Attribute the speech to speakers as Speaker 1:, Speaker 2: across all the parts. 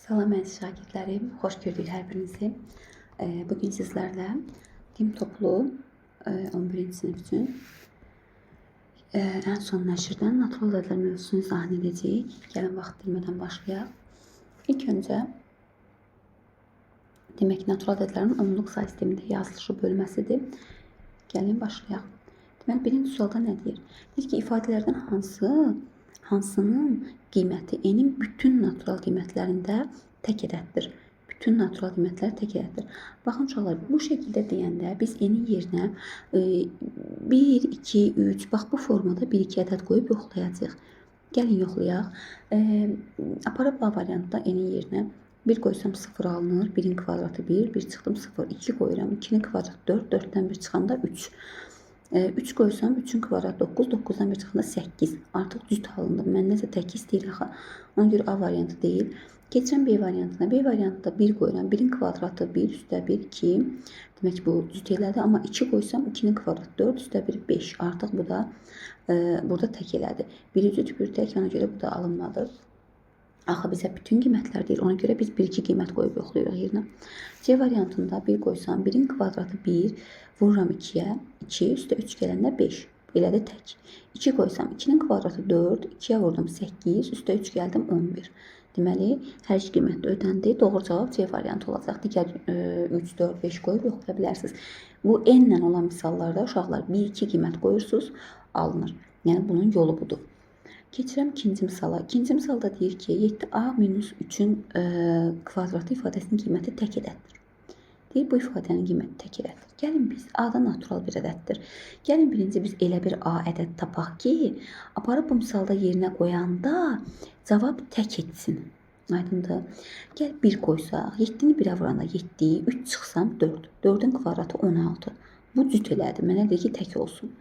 Speaker 1: Salam əziz şagirdlərim, xoş gördük hər birinizi. Bugün sizlərlə dim toplu 11-ci sinif üçün ən son nəşrdən natural ədədlər mövzusunu izah edəcəyik. Gəlin vaxt itirmədən başlayaq. İlk öncə demək natural ədədlərin onluq say sistemində yazılışı bölməsidir. Gəlin başlayaq. Deməli, birinci sualda nə deyir? Deyir ki, ifadələrdən hansının qiyməti n-in bütün natural qiymətlərində tək ədəddir. Bütün natural qiymətlər tək ədəddir. Baxın uşaqlar, bu şəkildə deyəndə biz n-in yerinə 1, 2, 3, bax bu formada 1, 2 ədəd qoyub yoxlayacağıq. Gəlin yoxlayaq. Aparıb A variantda n-in yerinə 1 qoysam 0 alınır. 1-in kvadratı 1, 1 çıxdım 0, 2 qoyuram. 2-nin kvadratı 4, 4-dən 1 çıxanda 3. 3 qoysam 3-ün kvadratı 9, 9-dan 1 çıxanda 8. Artıq cüt alındı. Mən necə tək istəyir axı. Ona görə A variantı deyil. Keçirəm B variantına. B variantında 1 qoyuram. 1-in kvadratı 1, üstə 1, 2. Demək bu cüt elədi. Amma 2 qoysam 2-nin kvadratı 4, üstə 1, 5. Artıq bu da burada tək elədi. 1 cüt, 1 tək. Ona görə bu da alınmadı. Axı bizə bütün qiymətlər deyir. Ona görə biz 1-2 qiymət qoyub yoxlayırıq yerinə. C variantında 1 qoysam 1-in kvadratı 1, vururam 2-yə. 2 üstə 3 gələndə 5. Belədir tək. 2 qoysam 2-nin kvadratı 4, 2-yə vurdum 8, üstə 3 gəldim 11. Deməli, hər iki qiymət də ödəndi. Doğru cavab C variantı olacaq. Digər 3, 4, 5 qoyub yoxlaya bilərsiniz. Bu n-lə olan misallarda uşaqlar 1-2 qiymət qoyursunuz, alınır. Yəni bunun yolu budur. Keçirəm ikinci misala. İkinci misalda deyir ki, 7a-3-ün kvadratı ifadəsinin qiyməti tək ədəddir. Deyir, bu ifadənin qiyməti tək ədəddir. Gəlin biz A-da natural bir ədəddir. Gəlin birinci biz elə bir A ədəd tapaq ki, aparıb bu misalda yerinə qoyanda cavab tək etsin. Aydındır. Gəl 1 qoysaq, 7-ni 1-ə vuranda 7, 3 çıxsam 4. 4-ün kvadratı 16. Bu cüt elədi. Mənə deyir ki, tək olsun.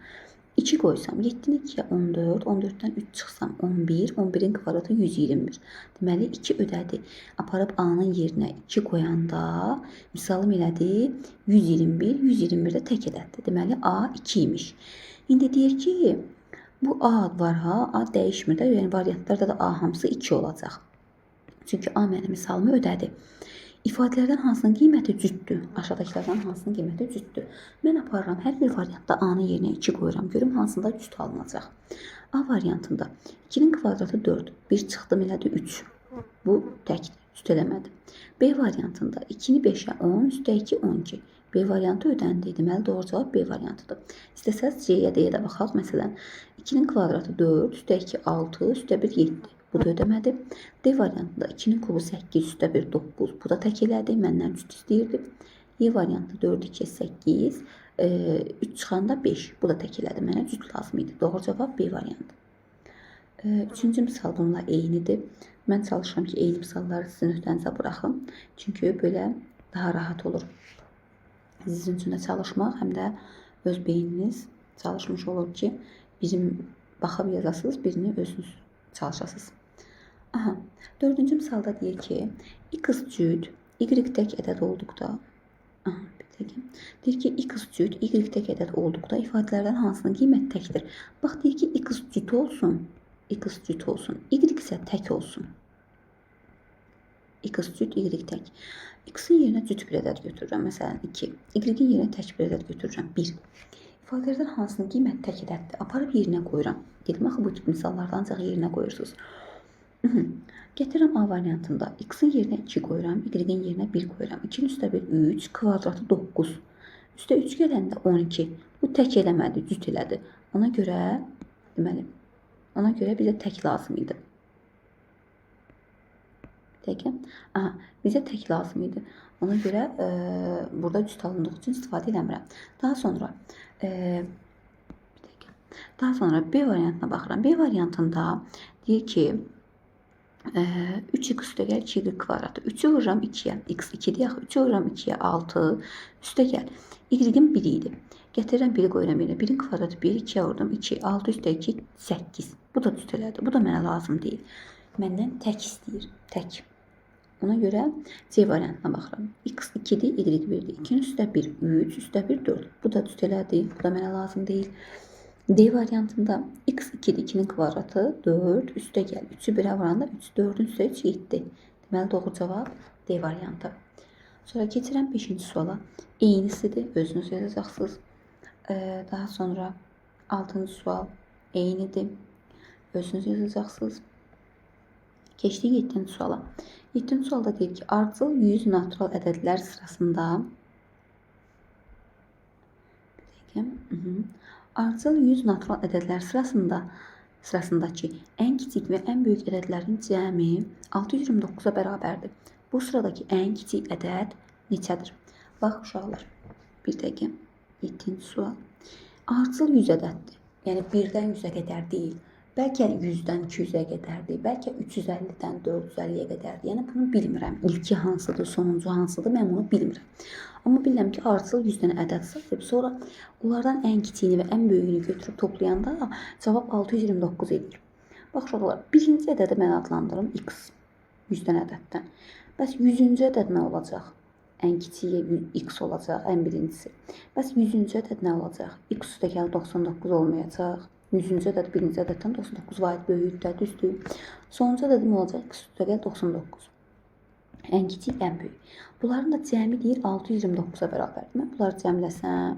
Speaker 1: 2 qoysam 7-ni 2-yə 14, 14-dən 3 çıxsam 11, 11-in kvadratı 121. Deməli 2 ödədi. Aparıb A-nın yerinə 2 qoyanda misalım elədi 121, 121 də tək ədəddir. Deməli A 2 imiş. İndi deyir ki, bu A var ha, A dəyişmir də, yəni variantlarda da A hamısı 2 olacaq. Çünki A mənim misalımı ödədi. İfadələrdən hansının qiyməti cütdür? Aşağıdakılardan hansının qiyməti cütdür? Mən aparıram hər bir variantda A-nın yerinə 2 qoyuram. Görüm hansında cüt alınacaq. A variantında 2-nin kvadratı 4. 1 çıxdım elədi 3. Bu təkdir. Cüt eləmədi. B variantında 2-ni 5-ə 10, üstə 2, 12. B variantı ödəndi. Deməli doğru cavab B variantıdır. İstəsəz C-yə D-yə də baxaq. Məsələn 2-nin kvadratı 4, üstə 2, 6, üstə 1, 7. Bu da ödəmədi. D variantında 2-nin kubu 8, üstə 1, 9. Bu da tək elədi. Məndən cüt istəyirdi. E variantı 4, 2, 8, 3 çıxanda 5. Bu da tək elədi. Mənə cüt lazım idi. Doğru cavab B variantı. Üçüncü misal bununla eynidir. Mən çalışıram ki, eyni misalları sizin öhdənizə buraxım. Çünki belə daha rahat olur. Sizin üçün də çalışmaq, həm də öz beyniniz çalışmış olur ki, bizim baxıb yazasınız, birini özünüz çalışasınız. Aha, dördüncü misalda deyir ki, x cüt, y tək ədəd olduqda, deyir ki, x cüt, y tək ədəd olduqda ifadələrdən hansının qiyməti təkdir? Bax, deyir ki, x cüt olsun, y isə tək olsun. X cüt, y tək. X-in yerinə cüt bir ədəd götürürəm, məsələn 2. Y-in yerinə tək bir ədəd götürürəm, 1. İfadələrdən hansının qiyməti tək ədəddir? Aparıb yerinə qoyuram. Dedim, axı bu tip misallarda ancaq yerinə qoyursunuz. Gətirəm A variantında. X-in yerinə 2 qoyuram, Y-in yerinə 1 qoyuram. 2-nin üstə 1, 3, kvadratı 9. Üstə 3 gələndə 12. Bu tək eləmədi, cüt elədi. Ona görə, deməli, bizə tək lazım idi. Aha, bizə tək lazım idi. Ona görə burada cüt alındığı üçün istifadə eləmirəm. Daha sonra B variantına baxıram. B variantında deyir ki, 3x üstə gəl 2y kvadratı. 3-ü vururam 2-yə. X 2-dir yaxı. 3-ü vururam 2-yə 6. Üstə gəl. Y-in 1 idi. Gətirirəm 1-i qoyuram yerə. 1-in kvadratı 1, 2-yə vurdum 2. 6 üstə 2, 8. Bu da cüt elədi. Bu da mənə lazım deyil. Məndən tək istəyir. Tək. Ona görə C variantına baxıram. X 2-dir, Y 1-dir. 2-nin üstə 1, 3, üstə 1, 4. Bu da cüt elədi. Bu da mənə lazım deyil. D variantında x 2'dir, 2'nin kvadratı 4, üste gel. 3'ü 1'e vuranda 3, 4'ün üstə 3, 7. Deməli doğru cavab D variantı. Sonra keçirəm 5-ci suala. Eynisidir, özünüz yazacaqsınız. Daha sonra 6-cı sual eynidir, özünüz yazacaqsınız. Keçdik 7-ci suala. 7-ci sualda deyir ki, ardıcıl 100 natural ədədlər sırasında ardıcıl 100 natural ədədlər sırasındakı ən kiçik və ən böyük ədədlərin cəmi 629-a bərabərdir. Bu sıradakı ən kiçik ədəd neçədir? Bax uşaqlar, bir dəqiqə. 7-ci sual. Ardıcıl 100 ədəddir. Yəni 1-dən 100-ə qədər deyil. Bəlkə 100-dən 200-ə qədərdir. Bəlkə 350-dən 450-yə qədərdir. Yəni bunu bilmirəm. İlki hansıdır, sonuncu hansıdır, mən bunu bilmirəm. Amma bilirəm ki, ardıcıl 100 dənə ədəd sayıb, sonra onlardan ən kiçiyini və ən böyüyünü götürüb toplayanda cavab 629 edir. Bax uşaqlar, birinci ədədi mən adlandırım x 100 dənə ədəddən. Bəs 100-cü ədəd nə olacaq? Ən kiçiyi x olacaq, ən birincisi. Bəs 100-cü ədəd nə olacaq? X üstə gəl 99 olmayacaq. 100-cü ədəd birinci ədəddən 99 vahid böyükdə, düzdür. Sonuncu ədədim olacaq x üstə gəl 99. Ən kiçik, ən böyük. Bunların da cəmi deyir 629-a bərabərdir. Mən bunları cəmləsəm,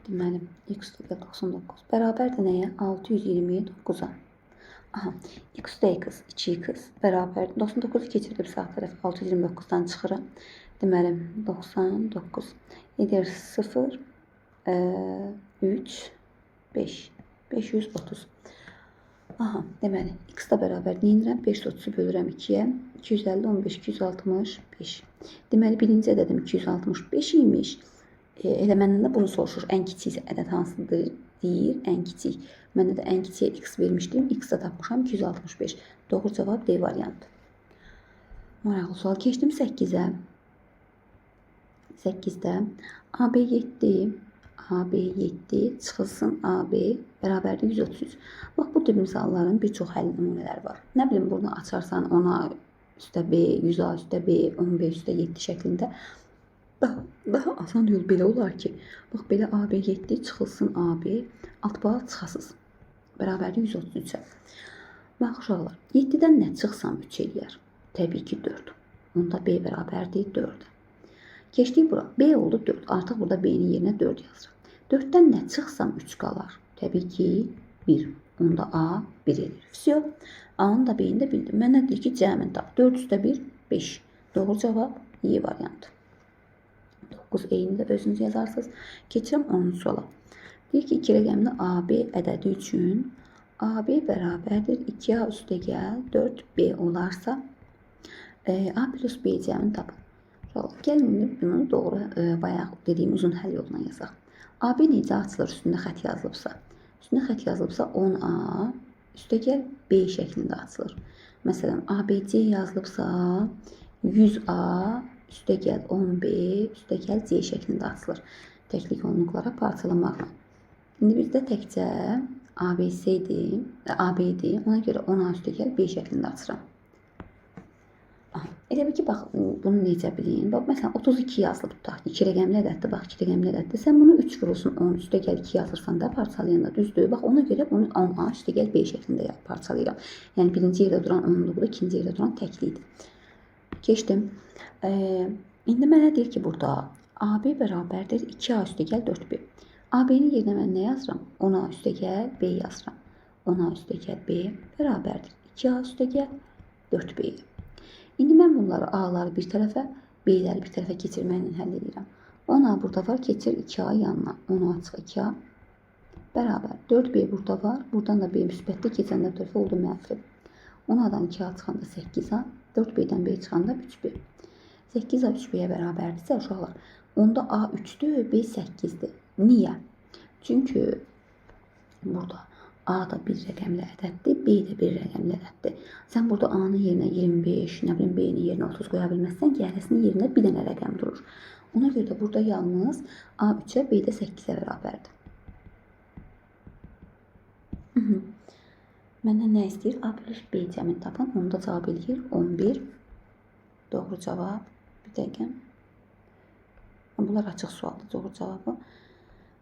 Speaker 1: deməli x üstə gəl 99 bərabərdir nəyə? 629-a. Aha, x üstə x, 2x bərabər 99-u keçirdim sağ tərəf 629-dan çıxıram. Deməli 99 edir 0 3 5 530. Aha, deməli x da bərabər neyinirəm? 530-u bölürəm 2-yə. 250 15 265. Deməli birinci ədədim 265 imiş. Elə məndən də bunu soruşur. Ən kiçik ədəd hansıdır? Deyir, ən kiçik. Mənə də ən kiçiyə x vermişdim. X də tapmışam 265. Doğru cavab D variantı. Maraqlı sual. Keçdim 8-ə. 8-də AB 7 çıxılsın AB bərabərdir 133. Bax, bu tip misalların bir çox həll nümunələri var. Nə bilim, bunu açarsan 10A üstə B, 100A üstə B, 15 üstə 7 şəklində daha asan yol belə olar ki, bax, belə AB 7 çıxılsın AB, alt bala çıxasız. Bərabərdir 133-ə. Bax, uşaqlar, 7-dən nə çıxsam 3 eləyər? Təbii ki, 4. Onda B bərabərdir 4. Keçdik bura. B oldu 4. Artıq burada B-nin yerinə 4 yazırıq. 4-dən nə çıxsam 3 qalar? Təbii ki, 1. Onda A 1 edir. Vəsiyo. A-nın da B-ni də bildim. Mənə deyir ki, cəmin tap. 4 üstə 1, 5. Doğru cavab Y variantı. 9 eyni də özünüz yazarsınız. Keçirəm 10-cu suala. Deyir ki, 2 rəqəmli AB ədədi üçün AB bərabərdir 2A üstə gəl 4B olarsa A plus B cəmini tapın. Gəlin bunu doğru bayaq dediyim uzun həll yoluna yazaq. AB necə açılır üstündə xət yazılıbsa? Üstündə xət yazılıbsa 10A üstə gəl B şəklində açılır. Məsələn, ABC yazılıbsa 100A üstə gəl 10B üstə gəl C şəklində açılır. Təklik onluqlara parçalamaqla. İndi bizdə təkcə ABC idi. Ona görə 10A üstə gəl B şəklində açıram. Elə bir ki, bax, bunu necə bilin? Bax, məsələn, 32 yazılıb tutaq. 2 rəqəmli ədəddir, bax, 2 rəqəmli ədəddir. Sən bunu 3 vurursun, 10 üstə gəl 2 yazırsan da parçalayanda düzdür. Bax, ona görə bunu 10A üstə gəl B şəklində parçalayıram. Yəni, birinci yerdə duran onluqdur, ikinci yerdə duran təklikdir. Keçdim. İndi mənə deyir ki, burada AB bərabərdir 2A üstə gəl 4B. AB-nin yerinə mən nə yazıram? 10A üstə gəl B yazıram. 10A üstə gəl B bərabərdir 2A üstə gəl 4B. İndi mən bunları A-ları bir tərəfə, B-ləri bir tərəfə keçirməklə həll edirəm. 10A burada var, keçir 2A yanına. 10A çıx 2A bərabər. 4B burada var, buradan da B müsbətdə keçəndə tərəfə oldu mənfi. 10A-dan 2A çıxanda 8A, 4B-dən B çıxanda 3B. 8A 3B-yə bərabərdirsə, uşaqlar, onda A 3-dür, B 8-dir. Niyə? Çünki burada A da bir rəqəmli ədəddir, B də bir rəqəmli ədəddir. Sən burada A-nın yerinə 25, nə bilim B-nin yerinə 30 qoya bilməzsən, gələsinin yerinə bir dənə rəqəm durur. Ona görə də burada yalnız A 3-ə, B də 8-ə bərabərdir. Məndən nə istəyir? A plus B cəmini tapın. Onu da cavab eləyir 11. Doğru cavab. Bir dəqiqə. Bunlar açıq sualdır. Doğru cavabı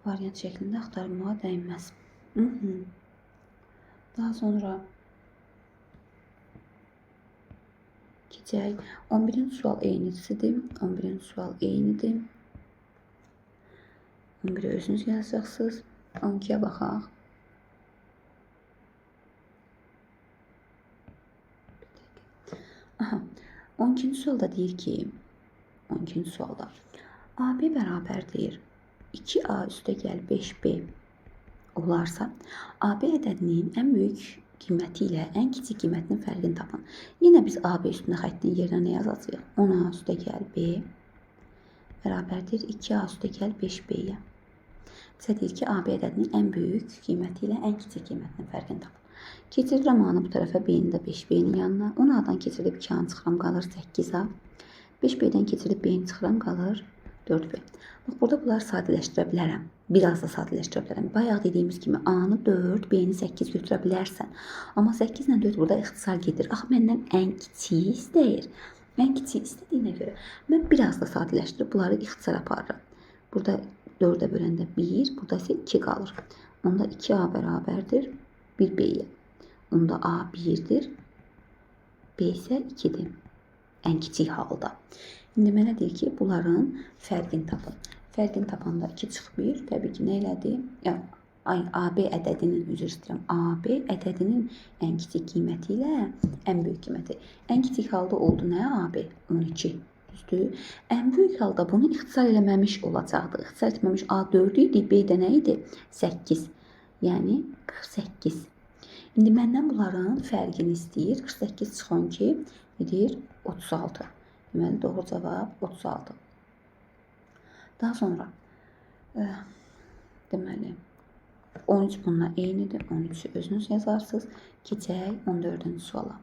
Speaker 1: variant şəklində axtarmağa dəyməz. Daha sonra Keçək. 11-ci sual eynisidir. 11-ci sual eynidir. 11-i özünüz yazacaqsınız. 12-yə baxaq. Aha. 12-ci sualda deyir ki, 12-ci sualda AB bərabərdir 2A üstəgəl 5B olarsa, AB ədədinin ən böyük qiyməti ilə ən kiçik qiymətinin fərqini tapın. Yenə biz AB üstünə xəttinin yerinə nə yazacağıq? 10A üstəgəl B bərabərdir 2A üstəgəl 5B-yə. Bizə deyir ki, AB ədədinin ən böyük qiyməti ilə ən kiçik qiymətinin fərqini tapın. Keçirirəm A-nı bu tərəfə, B-ni də 5B-nin yanına. 10A-dan keçirib 2A-nı çıxıram, qalır 8A. 5B-dən keçirib B-ni çıxıram, qalır 4B. Bax, burada bunları sadələşdirə bilərəm. Biraz da sadələşdirə bilərəm. Bayaq dediyimiz kimi A-nı 4, B-ni 8 götürə bilərsən. Amma 8 ilə 4 burada ixtisar gedir. Axı, məndən ən kiçiyi istəyir. Ən kiçiyi istədiyinə görə mən biraz da sadələşdirib bunları ixtisar aparıram. Burada 4-ə böləndə 1, burada isə 2 qalır. Onda 2A bərabərdir 1B-yə. Onda A 1-dir, B isə 2-dir. Ən kiçik halda. İndi mənə deyir ki, bunların fərqini tapın. Fərqini tapanda 2 çıx 1, təbii ki, nə elədi? AB ədədinin, üzr istəyirəm, AB ədədinin ən kiçik qiyməti ilə ən böyük qiyməti. Ən kiçik halda oldu nə AB? 12. Düzdür? Ən böyük halda bunu ixtisar eləməmiş olacaqdı. İxtisar etməmiş A 4 idi, B də nə idi? 8. Yəni 48. İndi məndən bunların fərqini istəyir. 48 çıx 12 edir 36. Deməli, doğru cavab 36. Daha sonra deməli 13 bununla eynidir. 13'ü özünüz yazarsınız. Keçək 14-cü suala.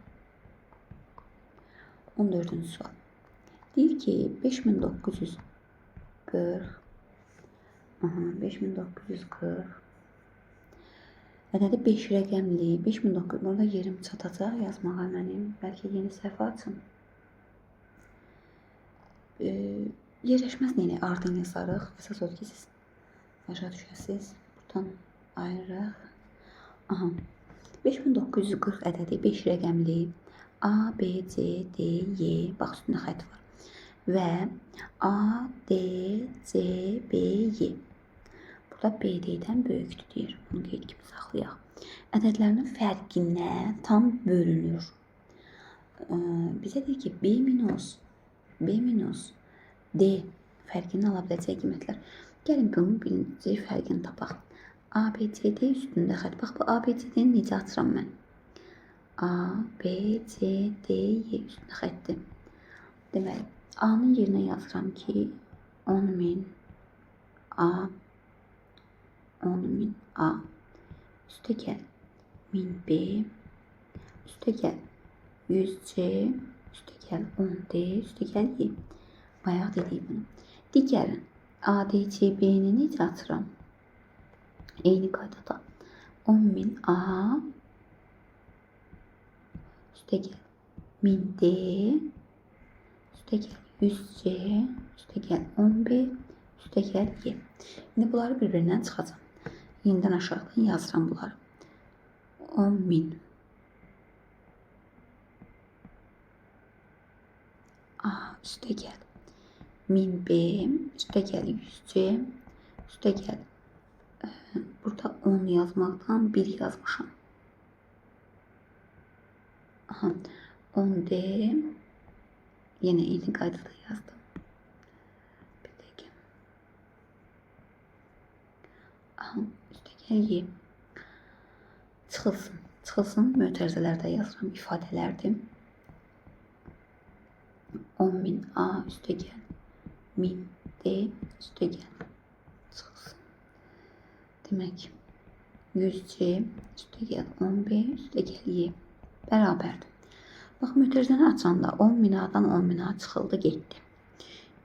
Speaker 1: 14-cü sual. Deyir ki 5940 5940 ədədi 5 rəqəmli 5900, burada yerim çatacaq yazmağa mənim, bəlkə yeni səhifə açım. Yerləşməz neyini ardın yazarıq, əsas odur ki siz başa düşəsiz, buradan ayırıq. Aha, 5940 ədədi 5 rəqəmli A, B, C, D, Y, bax üstündə xətt var və A, D, C, B, Y. Burada BD-dən böyükdür deyir. Bunu qeyd kimi saxlayaq. Ədədlərinin fərqinə tam bölünür. Bizə deyir ki, B minus D fərqini ala biləcək qiymətlər. Gəlin bunun birinci fərqini tapaq. ABCD üstündə xətt. Bax, bu ABCD-ni necə açıram mən? ABCD üstündə xətdir. Deməli, A-nın yerinə yazıram ki, 10.000 A 10.000 A üstəgəl 1000B üstəgəl 100C üstəgəl 10D üstəgəl Y. Bayaq dedik bunu. Digərin ADCB-ni necə açıram? Eyni qaydada 10.000 A üstəgəl 1000D üstəgəl 100C üstəgəl 10B üstəgəl Y. İndi bunları bir-birindən çıxacam. Yenidən aşağıdan yazıram bunları. 10.000 A üstəgəl 1000B üstəgəl 100C üstəgəl burada 10 yazmaqdan 1 yazmışam. Aha, 10D yenə eyni qaydada yazdım. Üstəgəl Y. Çıxılsın, mötərizələrdə yazıram, ifadələrdir. 10.000 A üstəgəl 1000 D üstəgəl çıxılsın. Demək, 100C üstəgəl 10B üstəgəl Y bərabərdir. Bax, mötərizəni açanda 10.000 A-dan 10.000 A çıxıldı, getdi.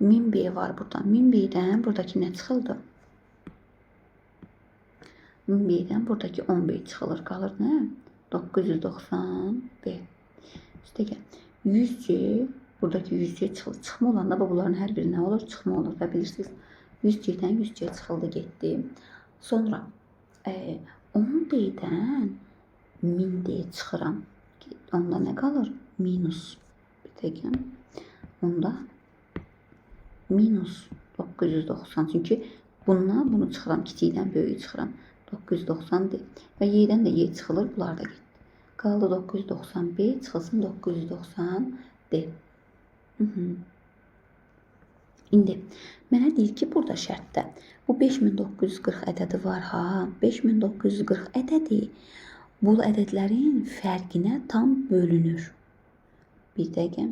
Speaker 1: 1000B var buradan. 1000B-dən buradakı nə çıxıldı? 1000B-dən buradakı 10B çıxılır. Qalır nə? 990B. Üstəgəl 100C, buradakı 100C çıxılır. Çıxma olanda bunların hər biri nə olur? Çıxma olur da bilirsiniz. 100C-dən 100C çıxıldı, getdi. Sonra 10D-dən 1000D çıxıram. Onda nə qalır? Minus. Bir Bir dəqiqə. Onda minus 990. Çünki bundan bunu çıxıram. Kiçikdən böyüyü çıxıram. 990 və y'dən də y çıxılır. Bunlar da getdi. Qaldı 990 b çıxılsın 990 d. İndi mənə deyir ki, burada şərtdə bu 5940 ədədi var ha. 5940 ədədi bu ədədlərin fərqinə tam bölünür. Bir dəqiqə.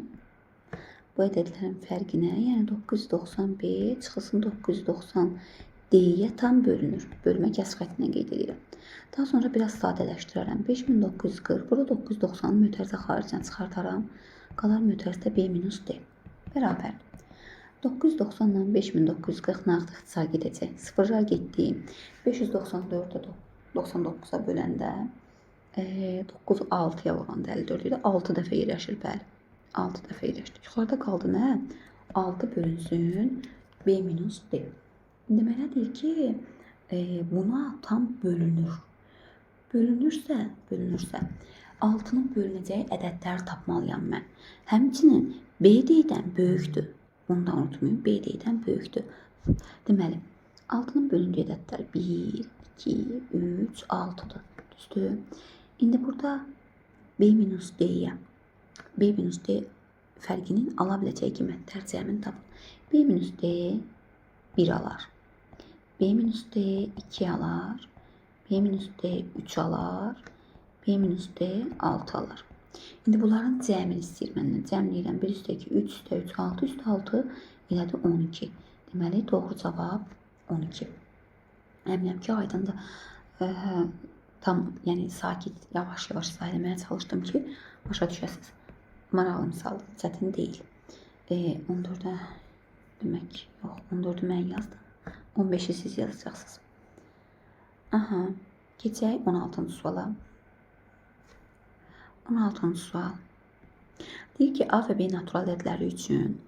Speaker 1: Bu ədədlərin fərqinə, yəni 990b çıxılsın 990d'yə tam bölünür. Bölmə kəsr xəttinə qeyd edirəm. Daha sonra biraz sadələşdirərəm. 5940, burada 990 mötərizə xaricdən çıxartaram. Qalar mötərizədə b minus d. Bərabər. 990 ilə 5940 nağd ixtisar gedəcək. Sıfırlar getdi. 594-də 99-a böləndə 9 6-ya vuranda 54 idi. 6 dəfə yerləşir, bəli. 6 dəfə yerləşdi. Yuxarıda qaldı nə? 6 bölünsün b minus d. İndi mənə deyir ki, buna tam bölünür. Bölünürsə, 6-nın bölünəcəyi ədədləri tapmalıyam mən. Həmçinin b d-dən böyükdür. Bunu da unutmayın, b d-dən böyükdür. Deməli, 6-nın bölündüyü ədədlər 1, 2, 3, 6-dır. Düzdür. İndi burada b minus d-yə, b minus d fərqinin ala biləcəyi qiymətlər cəmini tapın. b minus d 1 alar. b minus d 2 alar. b minus d 3 alar. b minus d 6 alar. İndi bunların cəmini istəyir məndən. Cəmləyirəm. 1 üstə 2, 3 üstə 3, 6 üstə 6 elədi 12. Deməli, doğru cavab 12. Əminəm ki, aydındır. Tam, yəni sakit, yavaş-yavaş izah etməyə çalışdım ki, başa düşəsiniz. Maraqlı misaldır, çətin deyil. 14-ə demək, yox, 14-ü mən yazdım. 15-i siz yazacaqsınız. Aha, keçək 16-cı suala. 16-cı sual. Deyir ki, A və B natural ədədləri üçün,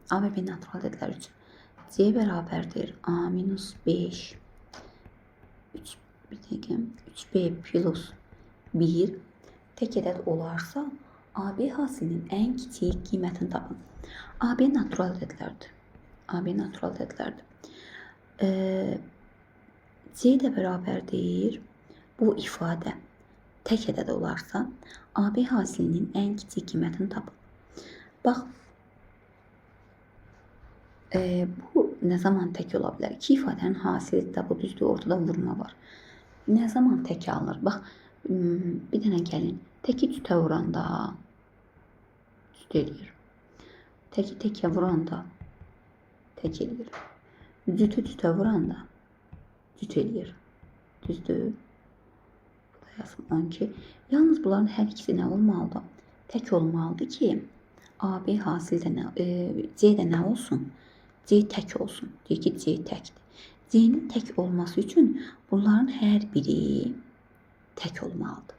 Speaker 1: C bərabərdir A minus 5, 3B plus 1 tək ədəd olarsa, AB hasilinin ən kiçik qiymətini tapın. AB natural ədədlərdir. C də bərabərdir. Bu ifadə tək ədəd olarsa, AB hasilinin ən kiçik qiymətini tapın. Bax, bu nə zaman tək ola bilər? İki ifadənin hasili də bu düzdür, ortada vurma var. Nə zaman tək alınır? Bax, bir dənə gəlin. Təki cütə vuranda cüt eləyir. Təki təkə vuranda tək eləyir. Cütü cütə vuranda cüt eləyir. Düzdür. Burada yazım 12. Yalnız bunların hər ikisi nə olmalıdır? Tək olmalıdır ki, AB hasildə C də nə olsun? C tək olsun. Deyir ki, C təkdir. C-nin tək olması üçün bunların hər biri tək olmalıdır.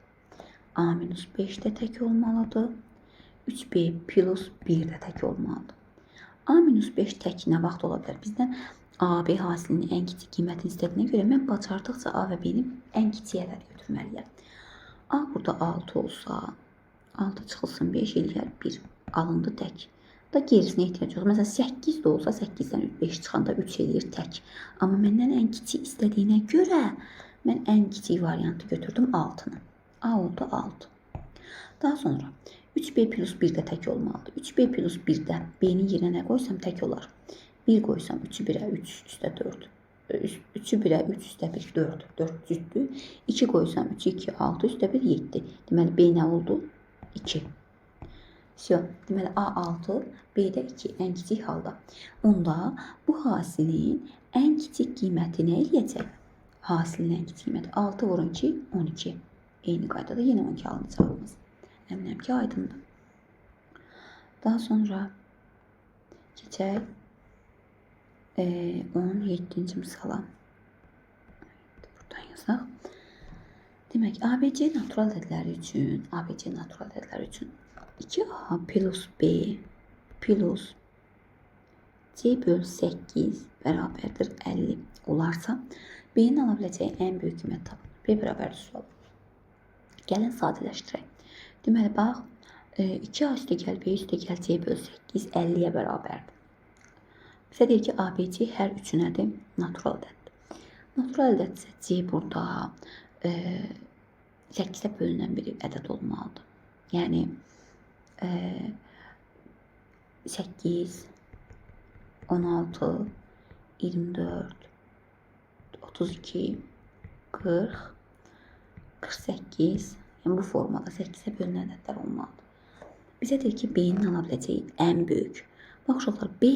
Speaker 1: A minus 5 də tək olmalıdır. 3B plus 1 də tək olmalıdır. A minus 5 tək nə vaxt ola bilər? Bizdən AB hasilinin ən kiçik qiymətini istədiyinə görə mən bacardıqca A və B-ni ən kiçik ədəd götürməliyəm. A burada 6 olsa, 6 çıxılsın 5 eləyər 1. Alındı tək. Da gerisinə ehtiyac yox. Məsələn, 8 də olsa, 8-dən 5 çıxanda 3 eləyir tək. Amma məndən ən kiçik istədiyinə görə mən ən kiçik variantı götürdüm 6-nı. A oldu 6. Daha sonra 3B plus 1 də tək olmalıdır. 3B plus 1-də B-ni yerinə nə qoysam tək olar. 1 qoysam 3-ü 1-ə 3 üstə 4. 3-ü 1-ə 3 üstə 1 4. 4 cütdür. 2 qoysam 3, 2, 6 üstə 1 7. Deməli B nə oldu? 2. Deməli A6, B-də 2 ən kiçik halda. Onda bu hasilin ən kiçik qiyməti nə eləyəcək? Hasilin ən kiçik qiyməti 6 vurun ki 12. Eyni qaydada yenə 12 alınca cavabımız. Əminəm ki aydındır. Daha sonra keçək 17-ci misala. Buradan yazaq. Demək, ABC natural ədədləri üçün 2A plus B plus C bölü 8 bərabərdir 50 olarsa, B-nin ala biləcəyi ən böyük qiymət tapın. B bərabərdir sual. Gəlin sadələşdirək. Deməli, bax, 2A üstəgəl B üstəgəl C bölü 8 50-yə bərabərdir. Bizə deyir ki, ABC hər üçünədir, natural ədəddir. Natural ədəd isə C burada 8-ə bölünən bir ədəd olmalıdır. Yəni 8, 16, 24, 32, 40, 48, yəni bu formada 8-ə bölünən ədədlər olmalıdır. Bizə deyir ki, B-nin ala biləcəyi ən böyük. Bax uşaqlar, B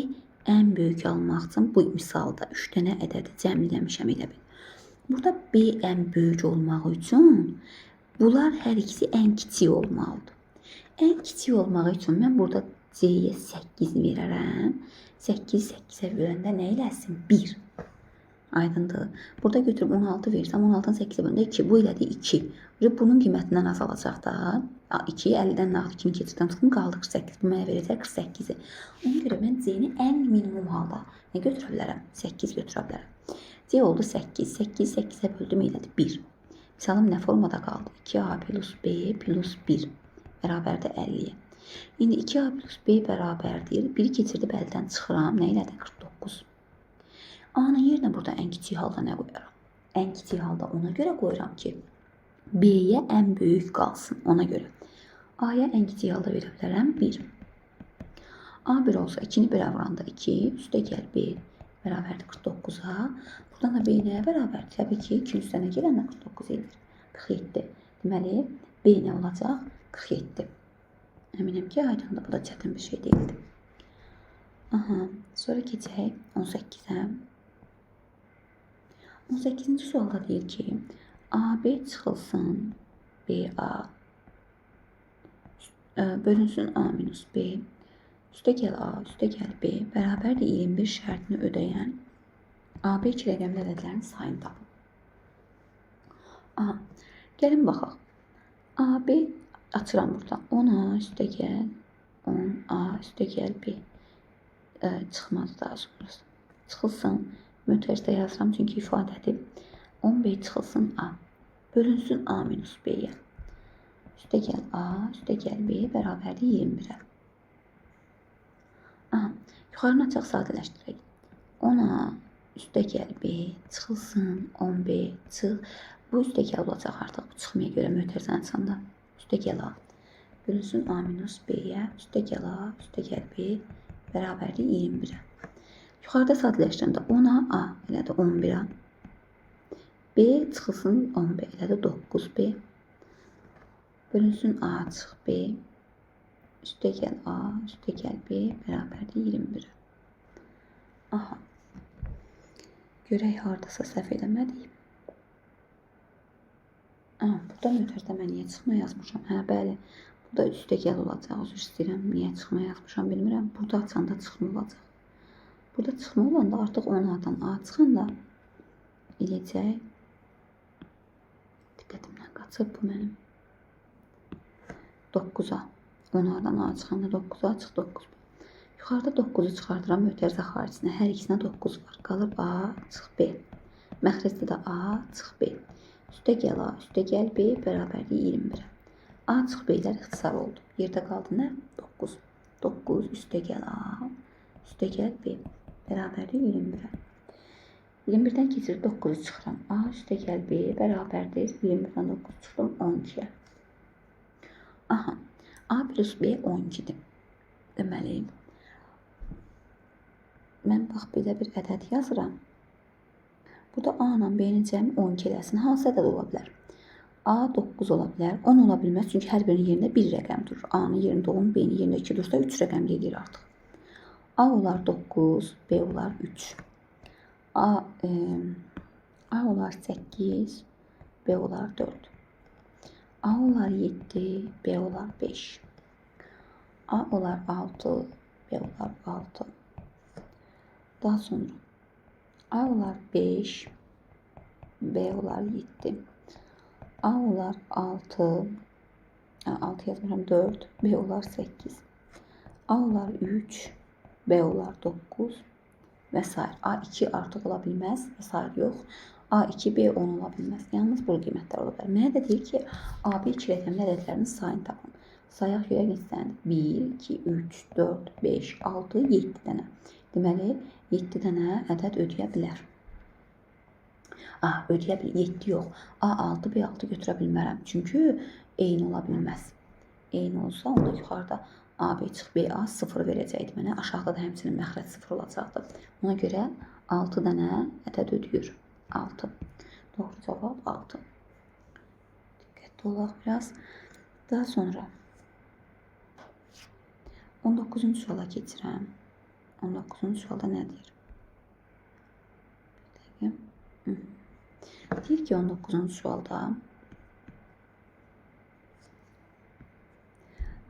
Speaker 1: ən böyük almaq üçün bu misalda 3 dənə ədədi cəmləmişəm elə bil. Burada B ən böyük olmaq üçün bunlar hər ikisi ən kiçik olmalıdır. Ən kiçik olmaq üçün mən burada C-yə 8 verərəm. 8 8-ə böləndə nə eləsin? 1. Aydındır. Burada götürüb 16 versəm, 16-nın 8-ə böləndə 2. Bu elədi 2. Bunun qiymətindən azalacaq da. 2-yi 50-dən nağd 2-ni keçirdən çıxdım, qaldı 48. Bu mənə verəcək 48-i. Ona görə mən C-ni ən minimum halda nə götürə bilərəm? 8 götürə bilərəm. C oldu 8. 8 8-ə böldüm elədi 1. Misalım nə formada qaldı? 2A plus B plus 1 bərabərdir 50-yə. İndi 2A plus B bərabərdir. 1-i keçirdib əldən çıxıram. Nə elədi? 49. A-nın yerinə burada ən kiçik halda nə qoyaram? Ən kiçik halda ona görə qoyuram ki, B-yə ən böyük qalsın. Ona görə. A-ya ən kiçik halda verə bilərəm 1. A1 olsa 2-ni 1-ə vuranda 2, üstə gəl B bərabərdir 49-a. Buradan da B nəyə bərabərdir? Təbii ki, 2-nin üstənə gələndə 49 edir. 47. Deməli, B nə olacaq? 47. Əminəm ki, aydındır. Bu da çətin bir şey deyildi. Aha, sonra keçək 18-ə. 18-ci sualda deyir ki, AB çıxılsın BA bölünsün A minus B üstə gəl A üstə gəl B bərabərdir 21 şərtini ödəyən AB iki rəqəmli ədədlərin sayını tapın. Aha, gəlin baxaq. AB açıram buradan. 10A üstə gəl 10A üstə gəl B çıxmadı daha sonrası. Çıxılsın. Mütərizdə yazıram çünki ifadədir. 10B çıxılsın A. Bölünsün A minus B'yə. Üstə gəl A, üstə gəl B bərabərdir 21-ə. Aha, yuxarını açaq sadələşdirək. 10A üstə gəl B çıxılsın 10B çıx. Bu üstə gəl olacaq artıq. Bu çıxmaya görə mütərizəni açanda. Üstə gəl A. Bölünsün A minus B'yə. Üstə gəl A, üstə gəl B bərabərdir 21-ə. Yuxarıda sadələşdirəndə 10A A elədi 11-ə. B çıxılsın 10B elədi 9B. Bölünsün A çıx B. Üstə gəl A, üstə gəl B bərabərdir 21-ə. Aha. Görək hardasa səhv eləmədik. Aha, burada mütərizdə mən niyə çıxma yazmışam? Hə, bəli. Burada üstə gəl olacaq. Üzr istəyirəm. Niyə çıxma yazmışam bilmirəm. Burada açanda çıxma olacaq. Burada çıxma olanda artıq 10A'dan A çıxanda eləcək. Diqqətimdən qaçıb bu mənim. 9A. 10A'dan A çıxanda 9A çıx 9B. Yuxarıda 9-u çıxardıram mötərizə xaricinə. Hər ikisinə 9 var. Qalır A çıx B. Məxrəcdə də A çıx B. Üstə gəl A, üstə gəl B bərabərdir 21-ə. A çıx B-lər ixtisar oldu. Yerdə qaldı nə? 9. 9 üstə gəl A, üstə gəl B. Bərabərdir 21-ə. 21-dən keçirib 9-u çıxıram. A üstə gəl B bərabərdir 21-dən 9 çıxdım 12-yə. Aha. A plus B 12-dir. Deməli, mən bax belə bir ədəd yazıram. Burada A ilə B-nin cəmi 12 eləsin. Hansı ədəd ola bilər? A 9 ola bilər. 10 ola bilməz. Çünki hər birinin yerində bir rəqəm durur. A-nın yerində 10, B-nin yerində 2 dursa 3 rəqəm deyir artıq. A olar 9, B olar 3. A olar 8, B olar 4. A olar 7, B olar 5. A olar 6, B olar 6. Daha sonra A olar 5, B olar 7. A olar 6, 6 yazmışam 4, B olar 8. A olar 3, B olar 9 və s. A2 artıq ola bilməz və s. yox. A2, B10 ola bilməz. Yalnız bu qiymətlər ola bilər. Mənə də deyir ki, AB iki rəqəmli ədədlərinin sayını tapın. Sayaq görək neçədir? 1, 2, 3, 4, 5, 6, 7 dənə. Deməli, 7 dənə ədəd ödəyə bilər. Ödəyə bilər. 7 yox. A6, B6 götürə bilmərəm. Çünki eyni ola bilməz. Eyni olsa, onda yuxarıda AB çıx BA 0 verəcəkdi mənə. Aşağıda da həmçinin məxrəc 0 olacaqdı. Ona görə 6 dənə ədəd ödəyir. 6. Doğru cavab 6. Diqqətli olaq biraz. Daha sonra 19-cu suala keçirəm. 19-cu sualda nə deyir? Deyir ki, 19-cu sualda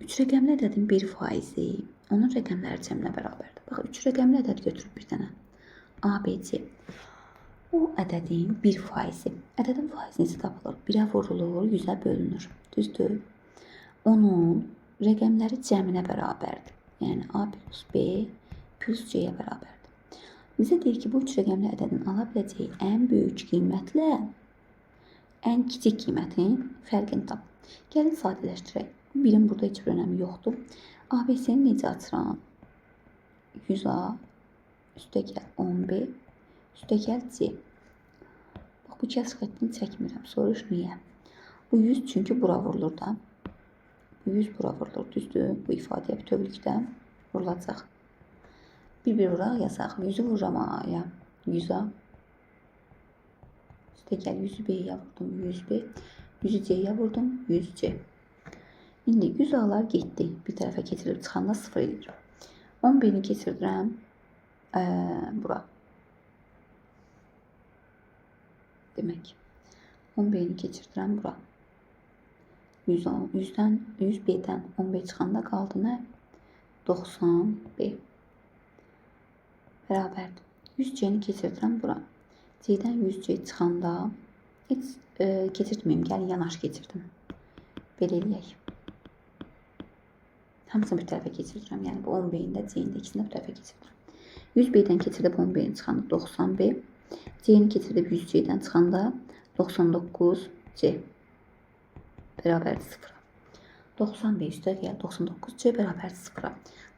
Speaker 1: 3 rəqəmli ədədin 1%-i onun rəqəmləri cəminə bərabərdir. Bax, 3 rəqəmli ədəd götürüb bir dənə. ABC. O ədədin 1%-i. Ədədin faizi necə tapılır? 1-ə vurulur, 100-ə bölünür. Düzdür? Onun rəqəmləri cəminə bərabərdir. Yəni A plus B plus C-yə bərabərdir. Bizə deyir ki, bu 3 rəqəmli ədədin ala biləcəyi ən böyük qiymətlə ən kiçik qiymətin fərqini tap. Gəlin sadələşdirək. Bu birin burada heç bir önəmi yoxdur. ABC-ni necə açıram? 100A üstəgəl 10B üstəgəl C. Bax, bu kəsr xəttini çəkmirəm. Soruş niyə? Bu 100 çünki bura vurulur da. Bu 100 bura vurulur, düzdür? Bu ifadəyə bütövlükdə vurulacaq. Bir vuraq yazaq. 100-ü vururam A-ya. 100A. Üstəgəl 100-ü B-yə vurdum. 100B. 100-ü C-yə vurdum. 100C. İndi 100 A'lar getdi. Bir tərəfə keçirilib çıxanda 0 edir. 11-ni keçirdirəm bura. Demək. 11-ni keçirdirəm bura. 100-dən 100B-dən 11 çıxanda qaldı nə? 90B. Bərabərdir. 100C-ni keçirdirəm bura. C-dən 100C çıxanda heç keçirtməyim. Gəlin yanaş keçirdim. Belə eləyək. Hamısını bir tərəfə keçirdirəm. Yəni bu 10B-nin də C-nin də ikisini bir tərəfə keçirdirəm. 100B-dən keçirdib 10B-ni çıxanda 90B. C-ni keçirdib 100C-dən çıxanda 99C. Bərabərdir 0-a. 90B üstəgəl 99C bərabərdir 0-a.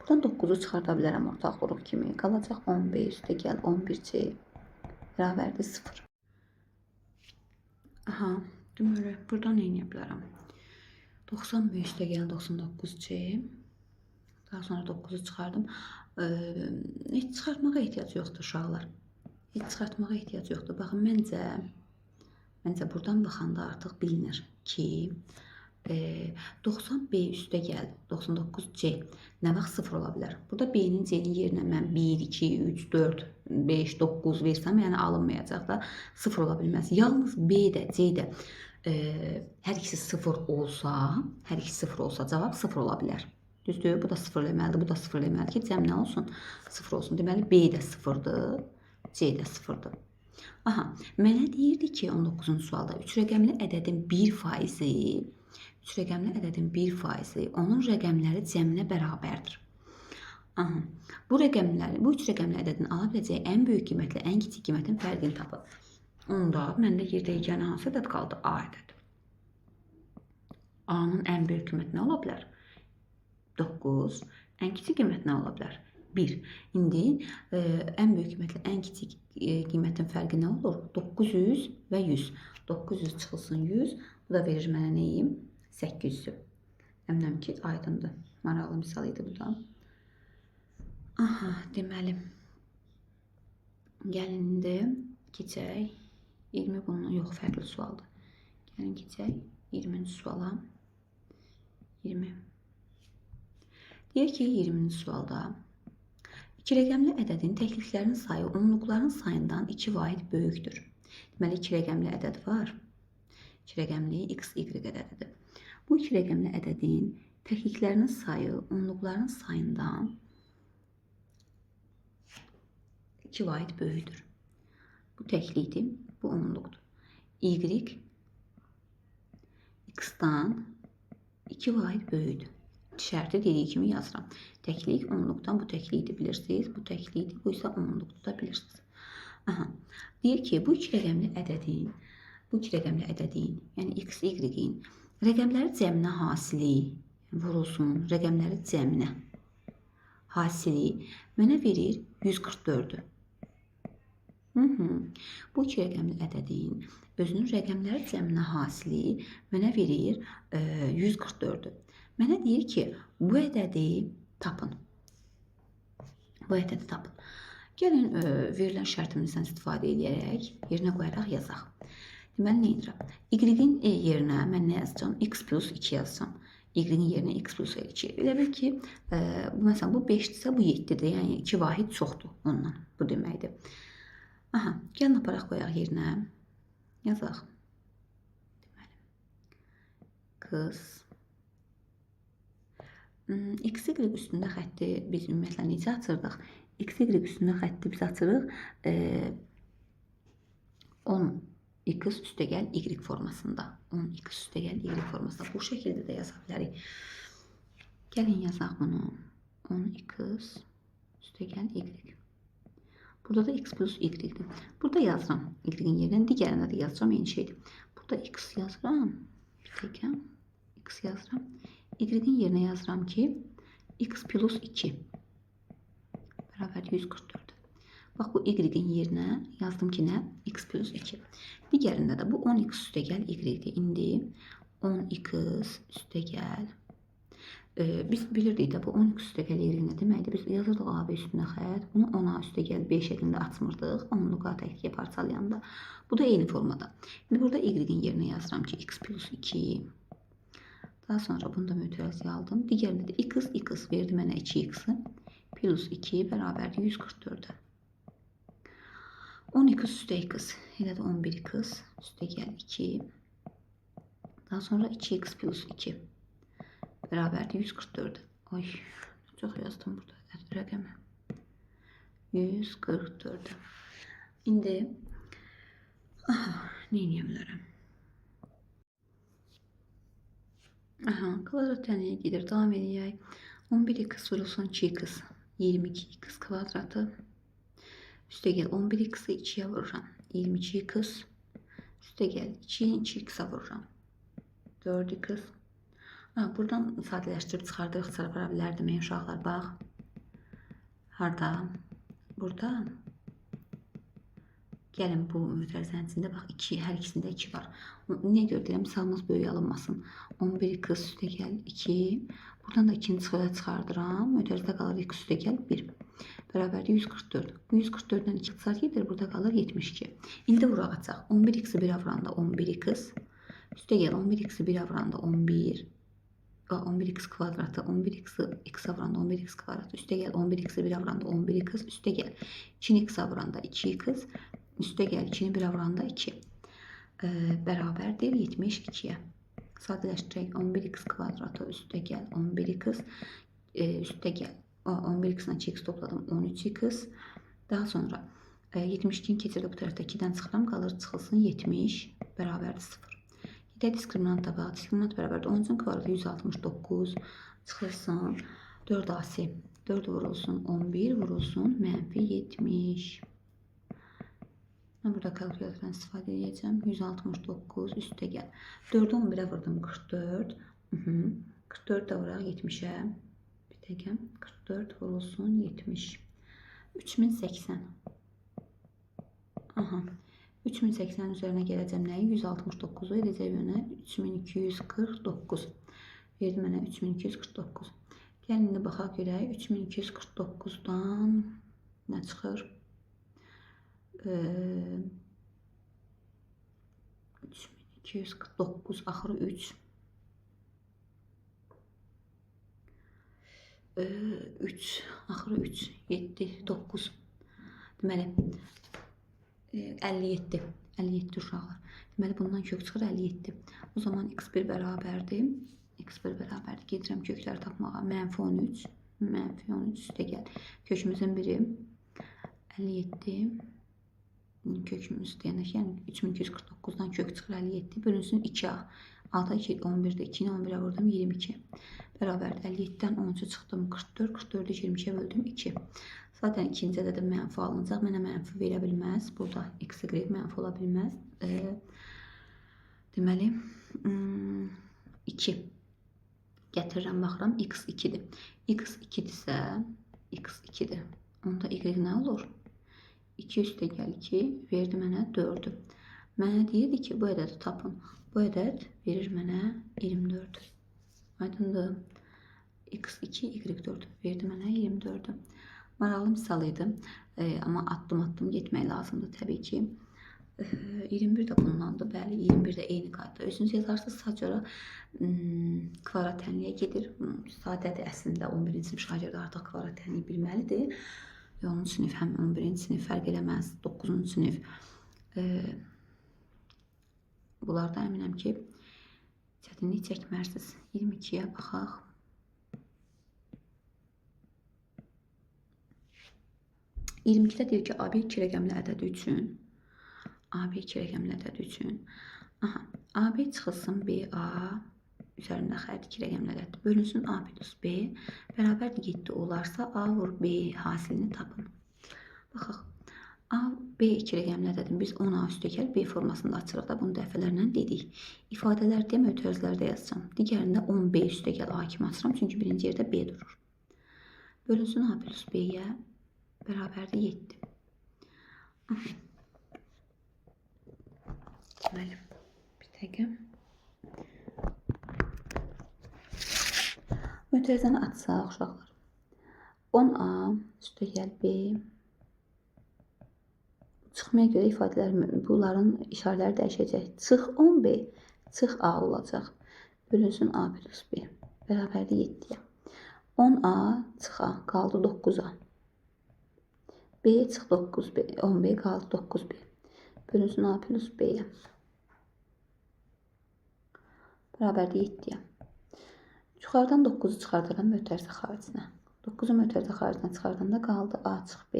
Speaker 1: Buradan 9-u çıxarda bilərəm ortaqlıq kimi. Qalacaq 10B üstəgəl 11C bərabərdir 0. Deməli, buradan nə edə bilərəm? 90B üstəgəl 99C. Daha sonra 9-u çıxardım. Heç çıxartmağa ehtiyac yoxdur uşaqlar. Heç çıxartmağa ehtiyac yoxdur. Baxın, məncə buradan baxanda artıq bilinir ki, 90B üstəgəl 99C nə vaxt 0 ola bilər? Burada B-nin C-nin yerinə mən 1, 2, 3, 4, 5, 9 versəm, yəni alınmayacaq da 0 ola bilməz. Yalnız B-də, C-də hər ikisi 0 olsa cavab 0 ola bilər. Düzdür? Bu da 0 eləməlidir, bu da 0 eləməlidir ki, cəm nə olsun? 0 olsun. Deməli, B də 0-dır, C də 0-dır. Mənə deyirdi ki, 19-cu sualda 3 rəqəmli ədədin 1%-i onun rəqəmləri cəminə bərabərdir. Bu 3 rəqəmli ədədin ala biləcəyi ən böyük qiymətlə ən kiçik qiymətin fərqini tapın. Onda məndə yerdə yeganə hansı ədəd qaldı? A ədəd. A-nın ən böyük qiyməti nə ola bilər? 9. Ən kiçik qiymət nə ola bilər? 1. İndi ən böyük qiymətlə ən kiçik qiymətin fərqi nə olur? 900 və 100. 900 çıxılsın 100. Bu da verir mənə neyim? 800'ü. Əminəm ki, aydındır. Maraqlı misal idi bu da. Deməli. Gəlin indi keçək. 20 bunun yox, fərqli sualdır. Gəlin keçək 20-ci suala. 20. Deyək ki, 20-ci sualda 2 rəqəmli ədədin təkliklərinin sayı onluqların sayından 2 vahid böyükdür. Deməli, 2 rəqəmli ədəd var. 2 rəqəmli x, y ədədidir. Bu 2 rəqəmli ədədin təkliklərinin sayı onluqların sayından 2 vahid böyükdür. Bu təklikdir, bu onluqdur. Y x-dan 2 vahid böyükdür. Şərti dediyi kimi yazıram. Təklik onluqdan bu təklikdir bilirsiniz. Bu təklikdir, bu isə onluqdur da bilirsiniz. Deyir ki, bu 2 rəqəmli ədədin, yəni x, y-in rəqəmləri cəminə hasili, vurulsun rəqəmləri cəminə. Hasili mənə verir 144-ü. Bu iki rəqəmli ədədin özünün rəqəmləri cəminə hasili mənə verir 144-ü. Mənə deyir ki, bu ədədi tapın. Bu ədədi tapın. Gəlin verilən şərtimizdən istifadə edərək yerinə qoyaraq yazaq. Deməli, nə edirəm? Y-in yerinə mən nə yazacağım? X plus 2 yazacağım. Y-in yerinə x plus 2. Elə bil ki, məsələn, bu 5-dirsə, bu 7-dir. Yəni, 2 vahid çoxdur ondan. Bu deməkdir. Aha, gəlin aparaq qoyaq yerinə. Yazaq. Deməli, qız. X-y üstündə xətti biz ümumiyyətlə necə açırdıq? X-y üstündə xətti biz açırıq 10x üstəgəl y formasında. 10x üstəgəl y formasında. Bu şəkildə də yaza bilərik. Gəlin yazaq bunu. 10x üstəgəl y. Burada da x plus y-dir. Burada yazıram y-in yerinə. Digərində də yazacağım eyni şeydir. Burada x yazıram. Bir dəqiqə. X yazıram. Y-in yerinə yazıram ki, x plus 2 bərabər 144. Bax, bu y-in yerinə yazdım ki, nə? X plus 2. Digərində də bu 10x üstəgəl y-dir. İndi 10x üstəgəl. Biz bilirdik də bu 10x üstəgəl y nə deməkdir? Biz yazırdıq AB üstünə xət. Bunu 10a üstəgəl b şəklində açmırdıq. Onluğa təkliyə parçalayanda. Bu da eyni formada. İndi burada y-in yerinə yazıram ki, x plus 2. Daha sonra bunu da mötərizəyə aldım. Digərində də x verdi mənə 2x plus 2 bərabər 144-ə. 10x üstə x, elə də 11x üstə gəl 2. Daha sonra 2x plus 2 bərabər 144-ə. Ay, çox yazdım burada rəqəmə. 144-ə. İndi, nə edə bilərəm? Kvadrat tənəyə gedir. Davam edək. 11x vurulsun 2x. 22x kvadratı. Üstə gəl 11x'i 2-yə vururam. 22x. Üstə gəl 2x-ə vururam. 4x. Buradan sadələşdirib çıxardırıq, çarpara bilərdim uşaqlar. Bax. Harada? Burada. Gəlin bu mötərizənin içində bax 2, hər ikisində 2 var. Niyə görə deyirəm? Misalımız böyük alınmasın. 11x üstə gəl 2. Buradan da 2-ni çıxardıram. Mötərizədə qalır x üstə gəl 1. Bərabər 144. Bu 144-dən 2 çıxar gedir. Burada qalır 72. İndi vuraq açaq. 11x-i 1-ə vuranda 11x. Üstə gəl 11x-i 1-ə vuranda 11. 11x kvadratı. 11x-i x-ə vuranda 11x kvadratı. Üstə gəl 11x-i 1-ə vuranda 11x. Üstə gəl 2-ni x-ə vuranda 2x. Üstə gəl 2-ni 1-ə vuranda 2. Bərabərdir 72-yə. Sadələşdirək 11x kvadratı üstə gəl 11x. Üstə gəl 11x-lə 2x topladım 13x. Daha sonra 72-ni keçirdə bu tərəfdə 2-dən çıxıram. Qalır çıxılsın 70 bərabərdir 0. Gedək diskriminant tabağa. Diskriminant bərabərdir 13-ün kvadratı 169. Çıxılsın 4ac. 4 vurulsun 11 vurulsun mənfi 70. Mən burada kalkülatordan istifadə edəcəm. 169 üstə gəl. 4-ü 11-ə vurdum 44. 44 də vuraq 70-ə. Bir dəqiqə. 44 vurulsun 70. 3080. 3080 üzərinə gələcəm nəyi? 169-u edəcək mənə 3249. Verdi mənə 3249. Gəlin indi baxaq görək. 3249-dan nə çıxır? 3249 axırı 3. 3 axırı 3 7 9. Deməli 57 uşaqlar. Deməli bundan kök çıxır 57. O zaman x1 bərabərdir. X1 bərabərdir. Gedirəm kökləri tapmağa. -13 -13 üstə gəl. Kökümüzün biri 57. Kökümüz deyəndə yəni 3249-dan kök çıxır 57. Bölünsün 2a. 6 2 11-də 2-ni 11-ə vurdum 22. Bərabərdir 57-dən 13 çıxdım 44. 44-ü 22-yə böldüm 2. Zaten ikinci ədədə mənfi alınacaq. Mənə mənfi verə bilməz. Burada x, y mənfi ola bilməz. Deməli 2. Gətirirəm, baxıram, x2-dir. x2-dirsə, x2-dir. Onda y nə olur? 2 üstəgəl 2 verdi mənə 4-ü. Mənə deyirdi ki, bu ədədi tapın. Bu ədəd verir mənə 24. Aydındır. x2, y4 verdi mənə 24-ü. Maraqlı misal idi. Amma addım-addım getmək lazımdır təbii ki. 21 də bundandır. Bəli, 21 də eyni qaydada. Özünüz yazarsınız, sadəcə kvadratenliyə gedir. Sadədir əslində 11-ci sinif şagirdi artıq kvadratenliyi bilməlidir. 10-cu sinif həm 11-ci sinif fərq eləməz. 9-cu sinif. Bunlarda əminəm ki, çətinlik çəkmərsiniz. 22-yə baxaq. də deyir ki, AB 2 rəqəmli ədədi üçün AB 2 rəqəmli ədədi üçün AB çıxılsın BA üzərində xətt 2 rəqəmli ədəd bölünsün A plus B bərabərdir 7 olarsa A vur B hasilini tapın. Baxaq. A, B 2 rəqəmli ədədin biz 10A üstəgəl B formasında açırıq da bunu dəfələrlə dedik. İfadələr deyə mötərizlərdə yazacağım. Digərində 10B üstəgəl A kimi açıram çünki birinci yerdə B durur. Bölünsün A plus B-yə bərabərdir 7. Deməli, bir dəqiqə. Mötərizəni açsaq uşaqlar. 10A üstəgəl B çıxmaya görə ifadələr, bunların işarələri dəyişəcək. Çıx 10B, çıx A olacaq. Bölünsün A plus B bərabərdir 7-yə. 10A çıx A qaldı 9A. B çıx 9B, 10B qaldı 9B. Bölünsün A plus B'yə. Bərabərdir 7-yə. Yuxarıdan 9-u çıxardıram mötərizə xaricinə. 9-u mötərizə xaricinə çıxardanda qaldı A çıx B.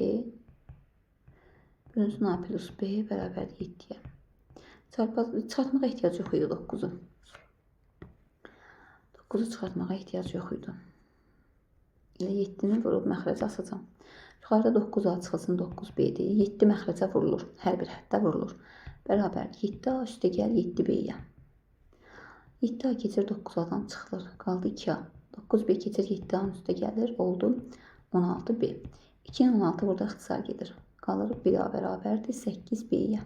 Speaker 1: Bölünsün A plus B bərabərdir 7-yə. Çıxartmağa ehtiyac yox idi 9-u. 9-u çıxartmağa ehtiyac yox idi. Elə 7-ni vurub məxrəcə asacam. Yuxarıda 9A çıxılsın 9B-dir. 7 məxrəcə vurulur. Hər bir həddə vurulur. Bərabər 7A üstəgəl 7B-yə. 7A keçir 9A-dan çıxılır. Qaldı 2A. 9B keçir 7A-nın üstə gəlir. Oldu 16B. 2-nin 16 burada ixtisar gedir. Qalır 1A bərabərdir 8B-yə.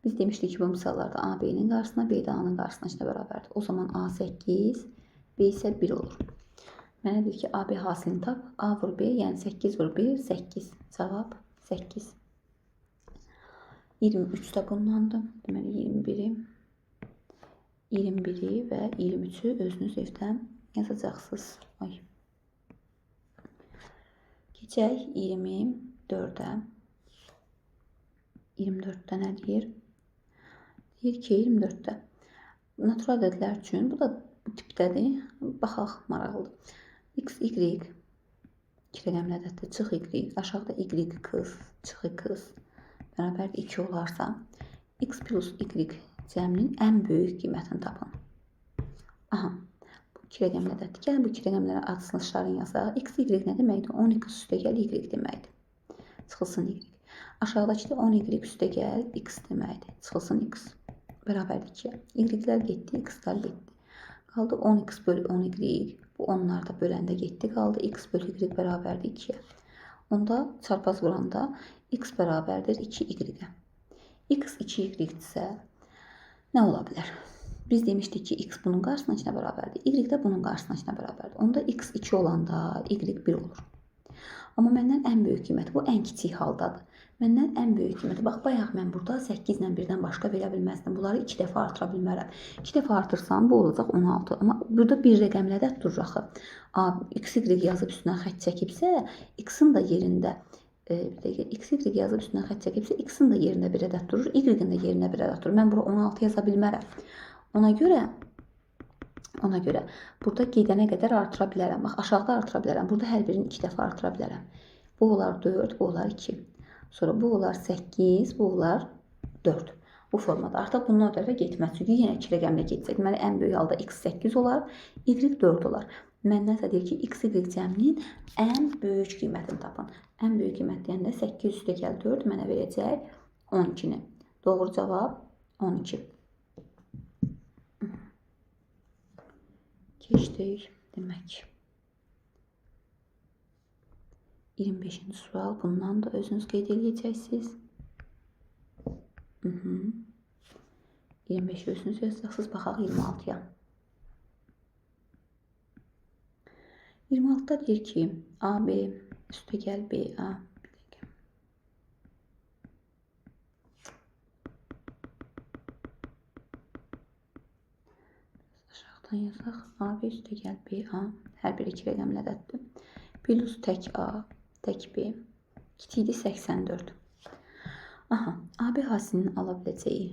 Speaker 1: Biz demişdik ki, bu misallarda A B-nin qarşısına, B də A-nın qarşısına işlə bərabərdir. O zaman A 8, B isə 1 olur. Mənə deyir ki, AB hasilini tap. A vur B, yəni 8 vur 1, 8. Cavab 8. 23 də bundandır. Deməli 21-i və 23-ü özünüz evdən yazacaqsınız. Keçək 24-ə. 24-də nə deyir? Deyir ki, 24-də natural ədədlər üçün, bu da bu tipdədir. Baxaq, maraqlıdır. X, Y 2 rəqəmli ədəddir. Çıx Y, aşağıda Y qız, çıx qız bərabər 2 olarsa, X plus Y cəminin ən böyük qiymətini tapın. Aha, bu 2 rəqəmli ədəddir. Gəlin bu 2 rəqəmlərə açılışlarını yazaq. X, Y nə deməkdir? 12 üstəgəl Y deməkdir. Çıxılsın Y. Aşağıdakı da 10Y üstəgəl X deməkdir. Çıxılsın X. Bərabərdir 2-yə. Y-lər getdi, X-lər getdi. Qaldı 10x bölü 10y. Bu onlar da böləndə getdi. Qaldı x bölü y bərabərdir 2-yə. Onda çarpaz vuranda x bərabərdir 2y-ə. X 2y-dirsə nə ola bilər? Biz demişdik ki, x bunun qarşısına içinə bərabərdir. Y də bunun qarşısına içinə bərabərdir. Onda x 2 olanda y 1 olur. Amma məndən ən böyük qiyməti, bu ən kiçik haldadır. Məndən ən böyük qiyməti, bax, bayaq mən burada 8 ilə 1-dən başqa verə bilməzdim. Bunları 2 dəfə artıra bilmərəm. 2 dəfə artırsam, bu olacaq 16. Amma burada bir rəqəmlə də durur axı. X, Y yazıb üstünə xətt çəkibsə, x-in də yerində, x, Y yazıb üstünə xətt çəkibsə, x-in də yerində bir ədəd durur, y-in də yerində bir ədəd durur. Mən bura 16 yaza bilmərəm. Ona görə burada gedənə qədər artıra bilərəm. Bax, aşağıda artıra bilərəm. Burada hər birini 2 dəfə artıra bilərəm. Bu olar 4, bu olar 2. Sonra bu olar 8, bu olar 4. Bu formada artıq bundan ötərə getməz. Çünki yenə 2 rəqəmlə getəcək. Deməli, ən böyük halda x 8 olar, y 4 olar. Məndən deyir ki, x, y cəminin ən böyük qiymətini tapın. Ən böyük qiymət deyəndə 8 üstəgəl 4 mənə verəcək 12-ni. Doğru cavab 12. Keçdik. Demək 25-ci sual. Bundan da özünüz qeyd edəcəksiniz. 25 özünüz yazacaqsınız. Baxaq 26-ya. 26-da deyir ki, AB üstəgəl BA. Aşağıdan yazaq. AB üstəgəl BA. Hər biri 2 rəqəmli ədəddir. Plus tək A, tək B. Kiçikdir 84. Aha, AB hasilini ala biləcəyi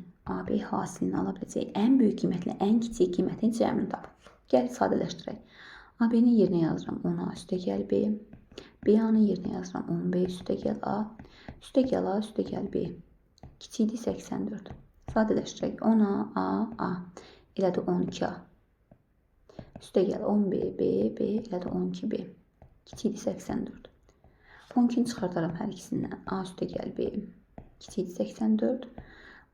Speaker 1: ən böyük qiymətlə ən kiçik qiymətin cəmini tapın. Gəl sadələşdirək. AB-nin yerinə yazıram 10A üstəgəl B. BA-nın yerinə yazıram 10B üstəgəl A. Üstəgəl A üstəgəl B. Kiçikdir 84. Sadələşdirək. 10A, A. Elədi 12A. Üstəgəl 10B, B elədi 12B. Kiçikdir 84. 12-ni çıxardaram hər ikisindən. A üstəgəl B. Kiçikdir 84.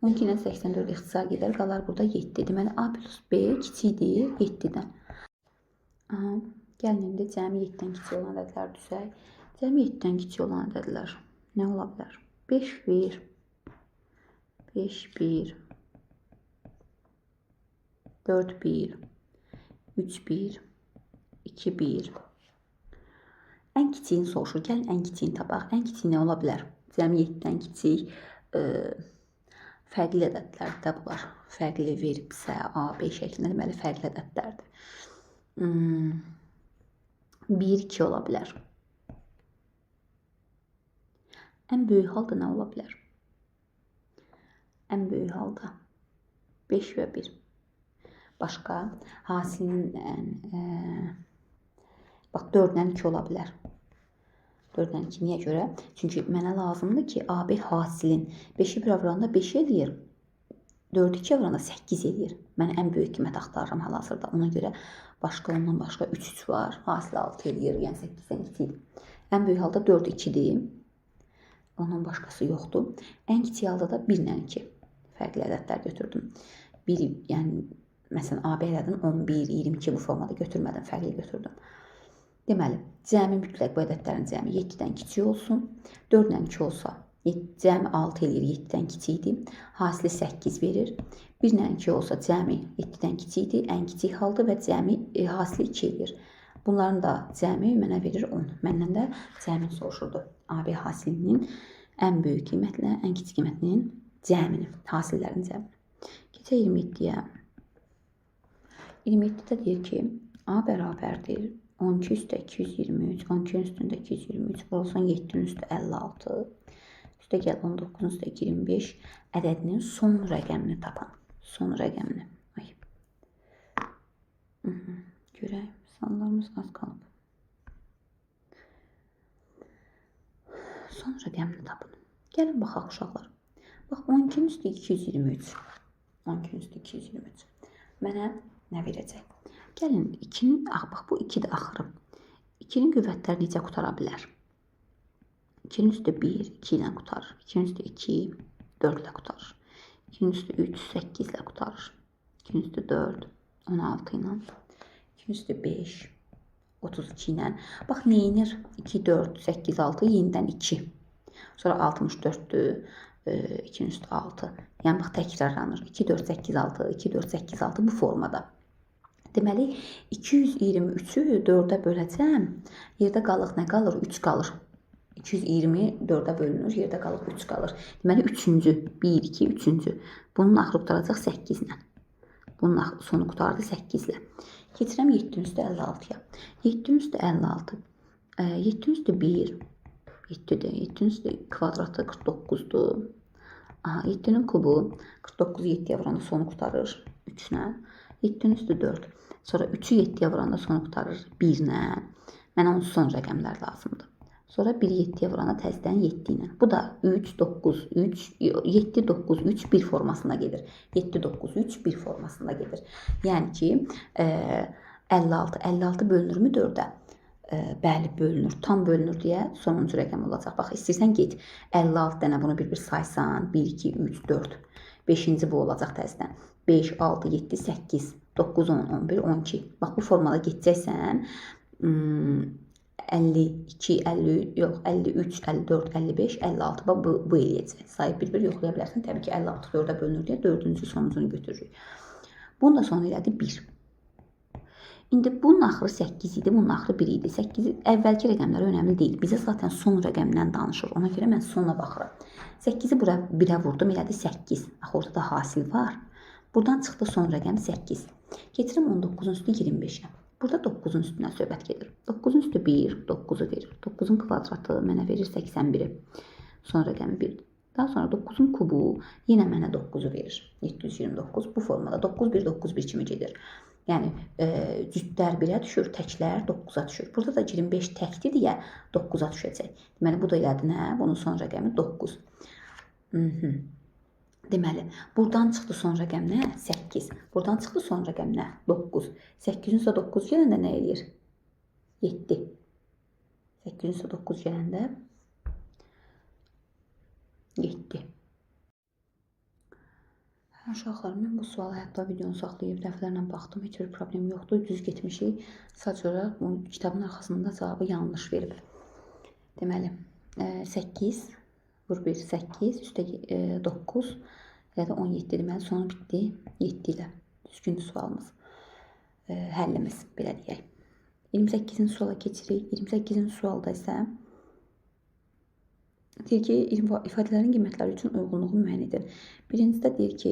Speaker 1: 12 ilə 84 ixtisar gedər. Qalar burada 7. Deməli, A plus B kiçikdir 7-dən. Gəlin indi cəmi 7-dən kiçik olan ədədlər düzək. Cəmi 7-dən kiçik olan ədədlər nə ola bilər? 5, 1, 5, 1, 4, 1, 3, 1, 2, 1. Ən kiçiyini soruşur. Gəlin ən kiçiyini tapaq. Ən kiçiyi nə ola bilər? Cəmi 7-dən kiçik fərqli ədədlərdir bunlar. Fərqli veribsə A, B şəklində deməli fərqli ədədlərdir. 1, 2 ola bilər. Ən böyük halda nə ola bilər? Ən böyük halda 5 və 1. Başqa hasilinin bax 4-dən 2 ola bilər. 4-dən 2 niyə görə? Çünki mənə lazımdır ki, AB hasilin 5-i bir avranda 5 eləyir. 4-ü 2 avranda 8 eləyir. Mən ən böyük qiymət axtarıram hal-hazırda. Ona görə ondan başqa 3 var. Hasil 6 eləyir, yəni 8-dən kiçikdir. Ən böyük halda 4, 2-dir. Ondan başqası yoxdur. Ən kiçik halda da 1 ilə 2 fərqli ədədlər götürdüm. 1, yəni məsələn AB ədədin 11, 22 bu formada götürmədən fərqli götürdüm. Deməli, cəmi mütləq bu ədədlərin cəmi 7-dən kiçik olsun. 4-dən 2 olsa, cəmi 6 eləyir, 7-dən kiçikdir. Hasili 8 verir. 1-dən 2 olsa, cəmi 7-dən kiçikdir, ən kiçik haldır və cəmi hasili 2 eləyir. Bunların da cəmi mənə verir 10. Məndən də cəmin soruşurdu. AB hasilinin ən böyük qiymətlə ən kiçik qiymətinin cəmini, hasillərin cəmini. Keçək 27-yə. 27-də deyir ki, A bərabərdir 12 üstə 223, 12-nin üstündə 223, olsun 7-nin üstə 56, üstə gəl 19-ün üstə 25 ədədinin son rəqəmini tapın. Son rəqəmini. Görək, misallarımız az qalıb. Son rəqəmini tapın. Gəlin baxaq uşaqlar. Bax, 12-nin üstə 223. 12-nin üstə 223. Mənə nə verəcək? Gəlin, 2-nin, bax, bu 2-dir axırı. 2-nin qüvvətləri necə qutara bilər? 2-nin üstə 1, 2 ilə qutarır. 2-nin üstə 2, 4 ilə qutarır. 2-nin üstə 3, 8 ilə qutarır. 2-nin üstə 4, 16 ilə. 2-nin üstə 5, 32 ilə. Bax, neyinir? 2, 4, 8, 6, yenidən 2. Sonra 64-dür. 2-nin üstə 6. Yəni, bax, təkrarlanır. 2, 4, 8, 6, 2, 4, 8, 6 bu formada. Deməli, 223-ü 4-ə böləcəm. Yerdə qalır, nə qalır? 3 qalır. 220 4-ə bölünür, yerdə qalır 3 qalır. Deməli, 3-cü, 1, 2, 3-cü. Bunun axırı qutaracaq 8 ilə. Bunun sonu qutardı 8 ilə. Keçirəm 7-nin üstə 56-ya. 7-nin üstə 56. 7-nin üstə 1, 7-dir. 7-nin üstə kvadratı 49-dur. 7-nin kubu 49-u 7-yə vuranda sonu qutarır 3 ilə. 7-nin üstə 4. Sonra 3-ü 7-yə vuranda sonu qutarır 1 ilə. Mənə onun son rəqəmlər lazımdır. Sonra 1-i 7-yə vuranda təzədən 7 ilə. Bu da 3, 9, 3, 7, 9, 3, 1 formasına gedir. 7, 9, 3, 1 formasında gedir. Yəni ki, 56. 56 bölünürmü 4-ə? Bəli, bölünür. Tam bölünür deyə sonuncu rəqəm olacaq. Bax, istəyirsən get 56 dənə bunu bir-bir saysan. 1, 2, 3, 4. 5-ci bu olacaq təzədən. 5, 6, 7, 8, 9, 10, 11, 12. Bax bu formada getəcəksən. 52, 50, yox 53, 54, 55, 56. Bax bu eləyəcək. Sayıb bir-bir yoxlaya bilərsən. Təbii ki 56 4-ə bölünür deyə 4-cü sonucunu götürürük. Bunun da sonu elədi 1. İndi bunun axırı 8 idi, bunun axırı 1 idi. 8 əvvəlki rəqəmlər önəmli deyil. Bizə zaten son rəqəmdən danışır. Ona görə mən sona baxıram. 8-i bura 1-ə vurdum, elədi 8. Axı ortada hasil var. Buradan çıxdı son rəqəm 8. Getirim 19-un üstü 25-ə. Burada 9-un üstündən söhbət gedir. 9-un üstü 1, 9-u verir. 9-un kvadratı mənə verir 81-i. Son rəqəmi 1-dir. Daha sonra 9-un kubu yenə mənə 9-u verir. 729 bu formada 9, 1, 9, 1 kimi gedir. Yəni cütlər 1-ə düşür, təklər 9-a düşür. Burada da 25 təkdir deyə 9-a düşəcək. Deməli, bu da elədi nə? Bunun son rəqəmi 9. Deməli, buradan çıxdı son rəqəm nə? 8. Buradan çıxdı son rəqəm nə? 9. 8-in üstə 9 gələndə nə eləyir? 7. 8-in üstə 9 gələndə 7. Uşaqlar, mən bu sualı hətta videonu saxlayıb dəfələrlə baxdım. Heç bir problem yoxdur. Düz getmişik. Sadəcə olaraq bu kitabın arxasında cavabı yanlış verib. Deməli, 8 vur 1, 8 üstə 9 ya da 17 deməli sonu bitdi 7 ilə. Düzgündür sualımız. Həllimiz belə deyək. 28-ci suala keçirik. 28-ci sualda isə deyir ki, ifadələrin qiymətləri üçün uyğunluğu müəyyən edin. Birincidə deyir ki,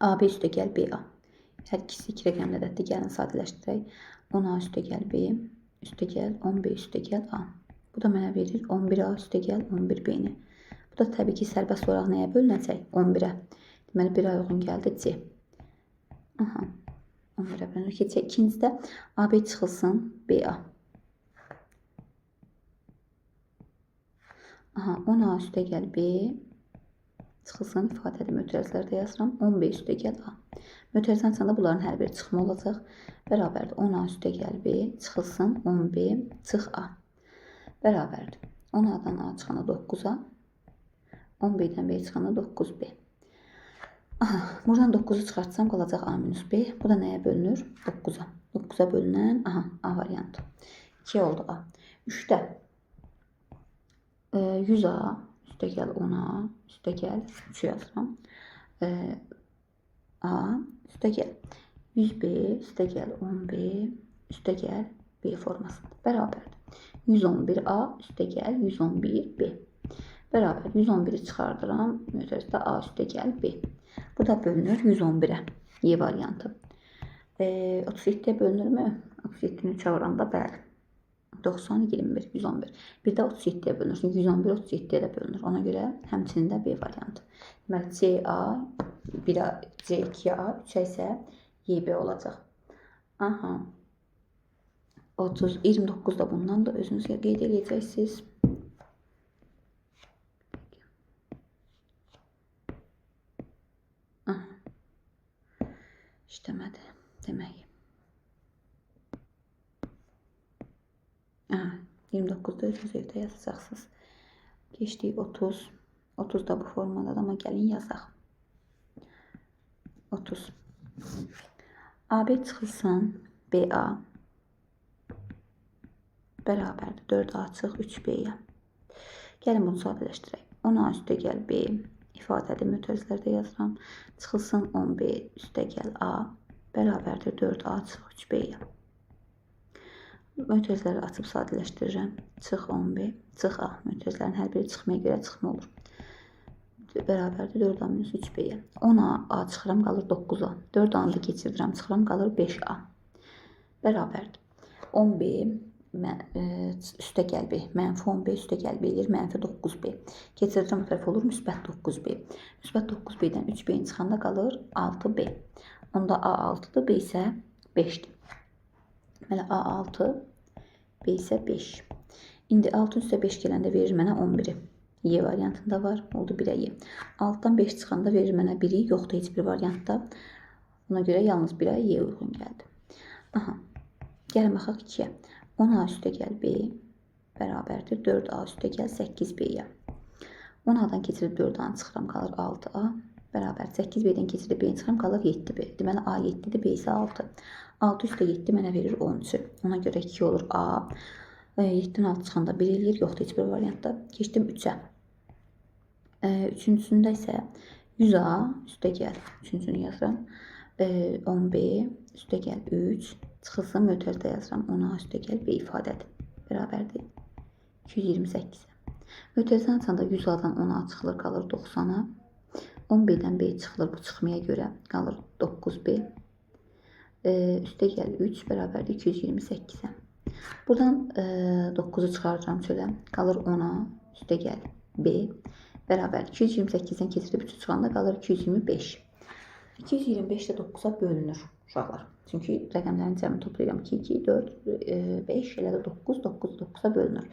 Speaker 1: AB üstə gəl BA. Hər ikisi 2 rəqəmli ədəddir. Gəlin sadələşdirək. 10A üstə gəl B, üstə gəl 10B üstə gəl A. Bu da mənə verir 11A üstə gəl 11B-ni. Bu da təbii ki, sərbəst olaraq nəyə bölünəcək? 11-ə. Deməli, 1A uyğun gəldi C. 11-ə bölünür. Keçək. İkincidə AB çıxılsın BA. 10A üstə gəl B, çıxılsın ifadədə mötərizlərdə yazıram. 10B üstə gəl A. Mötərizənin içində bunların hər biri çıxma olacaq. Bərabərdir. 10A üstə gəl B, çıxılsın 10B, çıx A. Bərabərdir. 10A-dan A çıxana 9A, 10B-dən B çıxana 9B. Buradan 9-u çıxartsam qalacaq A minus B. Bu da nəyə bölünür? 9-a. 9-a bölünən A variantı. 2 oldu A. 3-də 100A üstə gəl 10A üstə gəl 3 yazıram. A üstə gəl 100B üstə gəl 10B üstə gəl B formasında. Bərabərdir. 111A üstə gəl 111B. Bərabər 111-i çıxardıram. Mötərizədə A üstə gəl B. Bu da bölünür 111-ə. Y variantı. 37-yə bölünürmü? 37-ni çağıranda bəli. 90, 21, 111. Bir də 37-yə bölünür. Çünki 111, 37-yə də bölünür. Ona görə həmçinin də B variantı. Deməli, CA, 1A, C2A, 3-ə isə YB olacaq. 30, 29 da bundan da özünüz qeyd edəcəksiniz. İşləmədi. Demək. 29-da özünüz evdə yazacaqsınız. Keçdik 30. 30 da bu formadadır, amma gəlin yazaq. 30. AB çıxılsın BA bərabərdir 4A çıx 3B-yə. Gəlin bunu sadələşdirək. 10A üstə gəl B ifadədir, mötərizələrdə yazıram. Çıxılsın 10B üstə gəl A bərabərdir 4A çıx 3B-yə. Mötərizələri açıb sadələşdirirəm. Çıx 10B, çıx A. Mötərizələrin hər biri çıxmaya görə çıxma olur. Bərabərdir 4A minus 3B-yə. 10A A çıxıram, qalır 9A. 4A-nı da keçirdirəm, çıxıram, qalır 5A. Bərabərdir. 10B üstə gəl B. Mənfi 10B üstə gəl B eləyir. Mənfi 9B. Keçirdirəm, bu tərəf olur müsbət 9B. Müsbət 9B-dən 3B-in çıxanda qalır 6B. Onda A 6-dır, B isə 5-dir. Deməli, A6, B isə 5. İndi 6 üstə 5 gələndə verir mənə 11-i. Y variantında var, oldu 1-ə Y. 6-dan 5 çıxanda verir mənə 1-i, yoxdur heç bir variantda. Ona görə yalnız 1-ə Y uyğun gəldi. Gəlin baxaq 2-yə. 10A üstə gəl B bərabərdir 4A üstə gəl 8B-yə. 10A-dan keçirib 4A-nı çıxıram, qalır 6A bərabər 8B-dən keçirib B-ni çıxıram, qalır 7B. Deməli A 7-dir, B isə 6. 6 üstə 7 mənə verir 13. Ona görə 2 olur A. 7-dən 6 çıxanda 1 eləyir, yoxdur heç bir variantda. Keçdim 3-ə. Üçüncüsündə isə 100A üstə gəl. Üçüncünü yazıram. 10B üstə gəl 3. Çıxılsın mötərizədə yazıram. 10A üstə gəl B ifadədir. Bərabərdir 228. Mötərizəni açanda 100A-dan 10A çıxılır, qalır 90-a. 10B-dən B çıxılır, bu çıxmaya görə qalır 9B. Üstə gəl 3 bərabərdir 228-ə. Buradan 9-u çıxaracağım çölə. Qalır 10-a üstə gəl B bərabər 228-dən keçirib 3-ü çıxanda qalır 225. 225 də 9-a bölünür uşaqlar. Çünki rəqəmlərin cəmini toplayıram. 2, 2, 4, 5, elə də 9, 9, 9-a bölünür.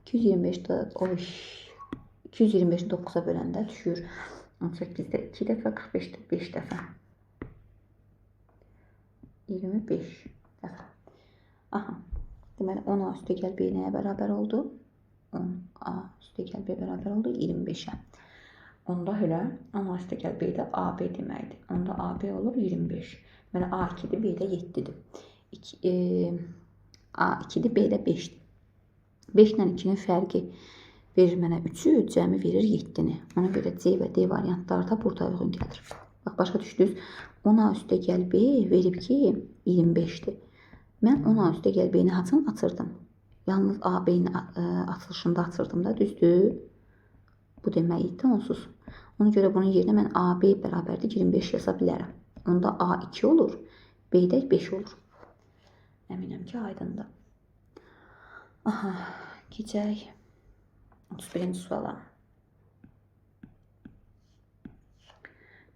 Speaker 1: 225-i 9-a böləndə düşür 18-də 2 dəfə, 45-də 5 dəfə. 25 dəfə. Aha. Deməli 10A üstə gəl B nəyə bərabər oldu? 10A üstə gəl B bərabər oldu 25-ə. Onda elə 10A üstə gəl B də AB deməkdir. Onda AB olur 25. Deməli A2-dir, B də 7-dir. A2-dir, B də 5-dir. 5 ilə 2-nin fərqi verir mənə 3-ü, cəmi verir 7-ni. Ona görə C və D variantları da burada uyğun gəlir. Bax, başa düşdünüz. 10A üstə gəl B verib ki 25-dir. Mən 10A üstə gəl B-ni haçan açırdım? Yalnız AB-nin açılışında açırdım da, düzdür? Bu deməkdir onsuz. Ona görə bunun yerinə mən AB bərabərdir 25 yaza bilərəm. Onda A2 olur, B də 5 olur. Əminəm ki, aydındır. Aha, keçək 31-ci suala.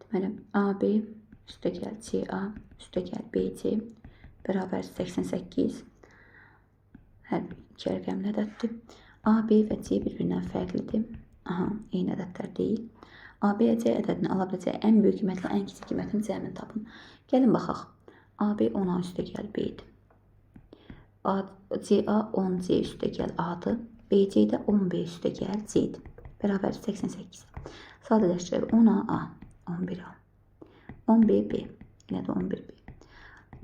Speaker 1: Deməli, AB üstə gəl CA üstə gəl BC bərabər 88. Hər iki rəqəmli ədəddir. AB və C bir-birindən fərqlidir. Aha, eyni ədədlər deyil. AB və C ədədini ala biləcək ən böyük qiymətlə ən kiçik qiymətin cəmini tapın. Gəlin baxaq. AB 10A üstə gəl B-dir. CA 10C üstə gəl A-dır. BC də 10B üstə gəl C-dir. Bərabər 88. Sadələşdirək 10A A, 11A. 10B B, elə də 11B.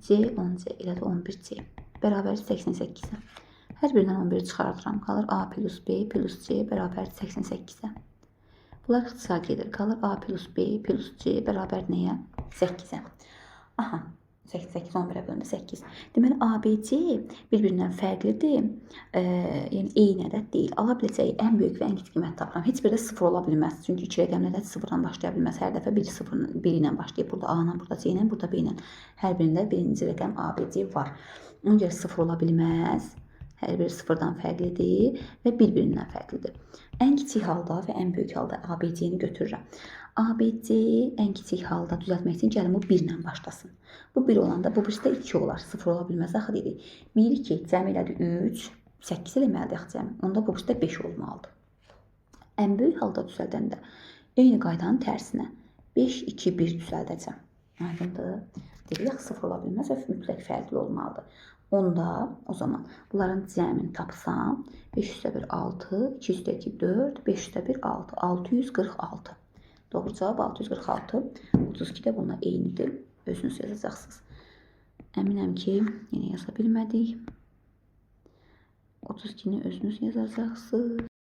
Speaker 1: C 10C, elə də 11C. Bərabər 88-ə. Hər birindən 11 çıxardıram. Qalır A plus B plus C bərabər 88-ə. Bunlar ixtisar gedir. Qalır A plus B plus C bərabər nəyə? 8-ə. Aha. 8, 11-ə bölündə 8. Deməli, ABC bir-birindən fərqlidir. Yəni, eyni ədəd deyil. Ala biləcəyi ən böyük və ən kiçik qiymət tapıram. Heç biri də 0 ola bilməz. Çünki 2 rəqəmli ədəd 0-dan başlaya bilməz. Hər dəfə biri 1 ilə başlayıb. Burada A ilə, burada C ilə, burada B ilə. Hər birində birinci rəqəm ABC var. Ona görə 0 ola bilməz. Hər biri 0-dan fərqlidir və bir-birindən fərqlidir. Ən kiçik halda və ən böyük halda ABC-ni götürürəm. ABC ən kiçik halda düzəltmək üçün gəlin bu 1 ilə başlasın. Bu 1 olanda bu birisi də 2 olar. 0 ola bilməz axı dedik. 1, 2, cəmi elədi 3, 8 eləməlidir axı cəmi. Onda bu birisi də 5 olmalıdır. Ən böyük halda düzəldəndə eyni qaydanın tərsinə 5, 2, 1 düzəldəcəm. Aydındır. Dedik axı 0 ola bilməz və mütləq fərqli olmalıdır. Onda o zaman bunların cəmini tapsam 5 üstə 1 6, 2 üstə 2 4, 5 üstə 1 6, 646. Doğru cavab 646. 32 də bununla eynidir. Özünüz yazacaqsınız. Əminəm ki, yenə yaza bilmədik. 32-ni özünüz yazacaqsınız.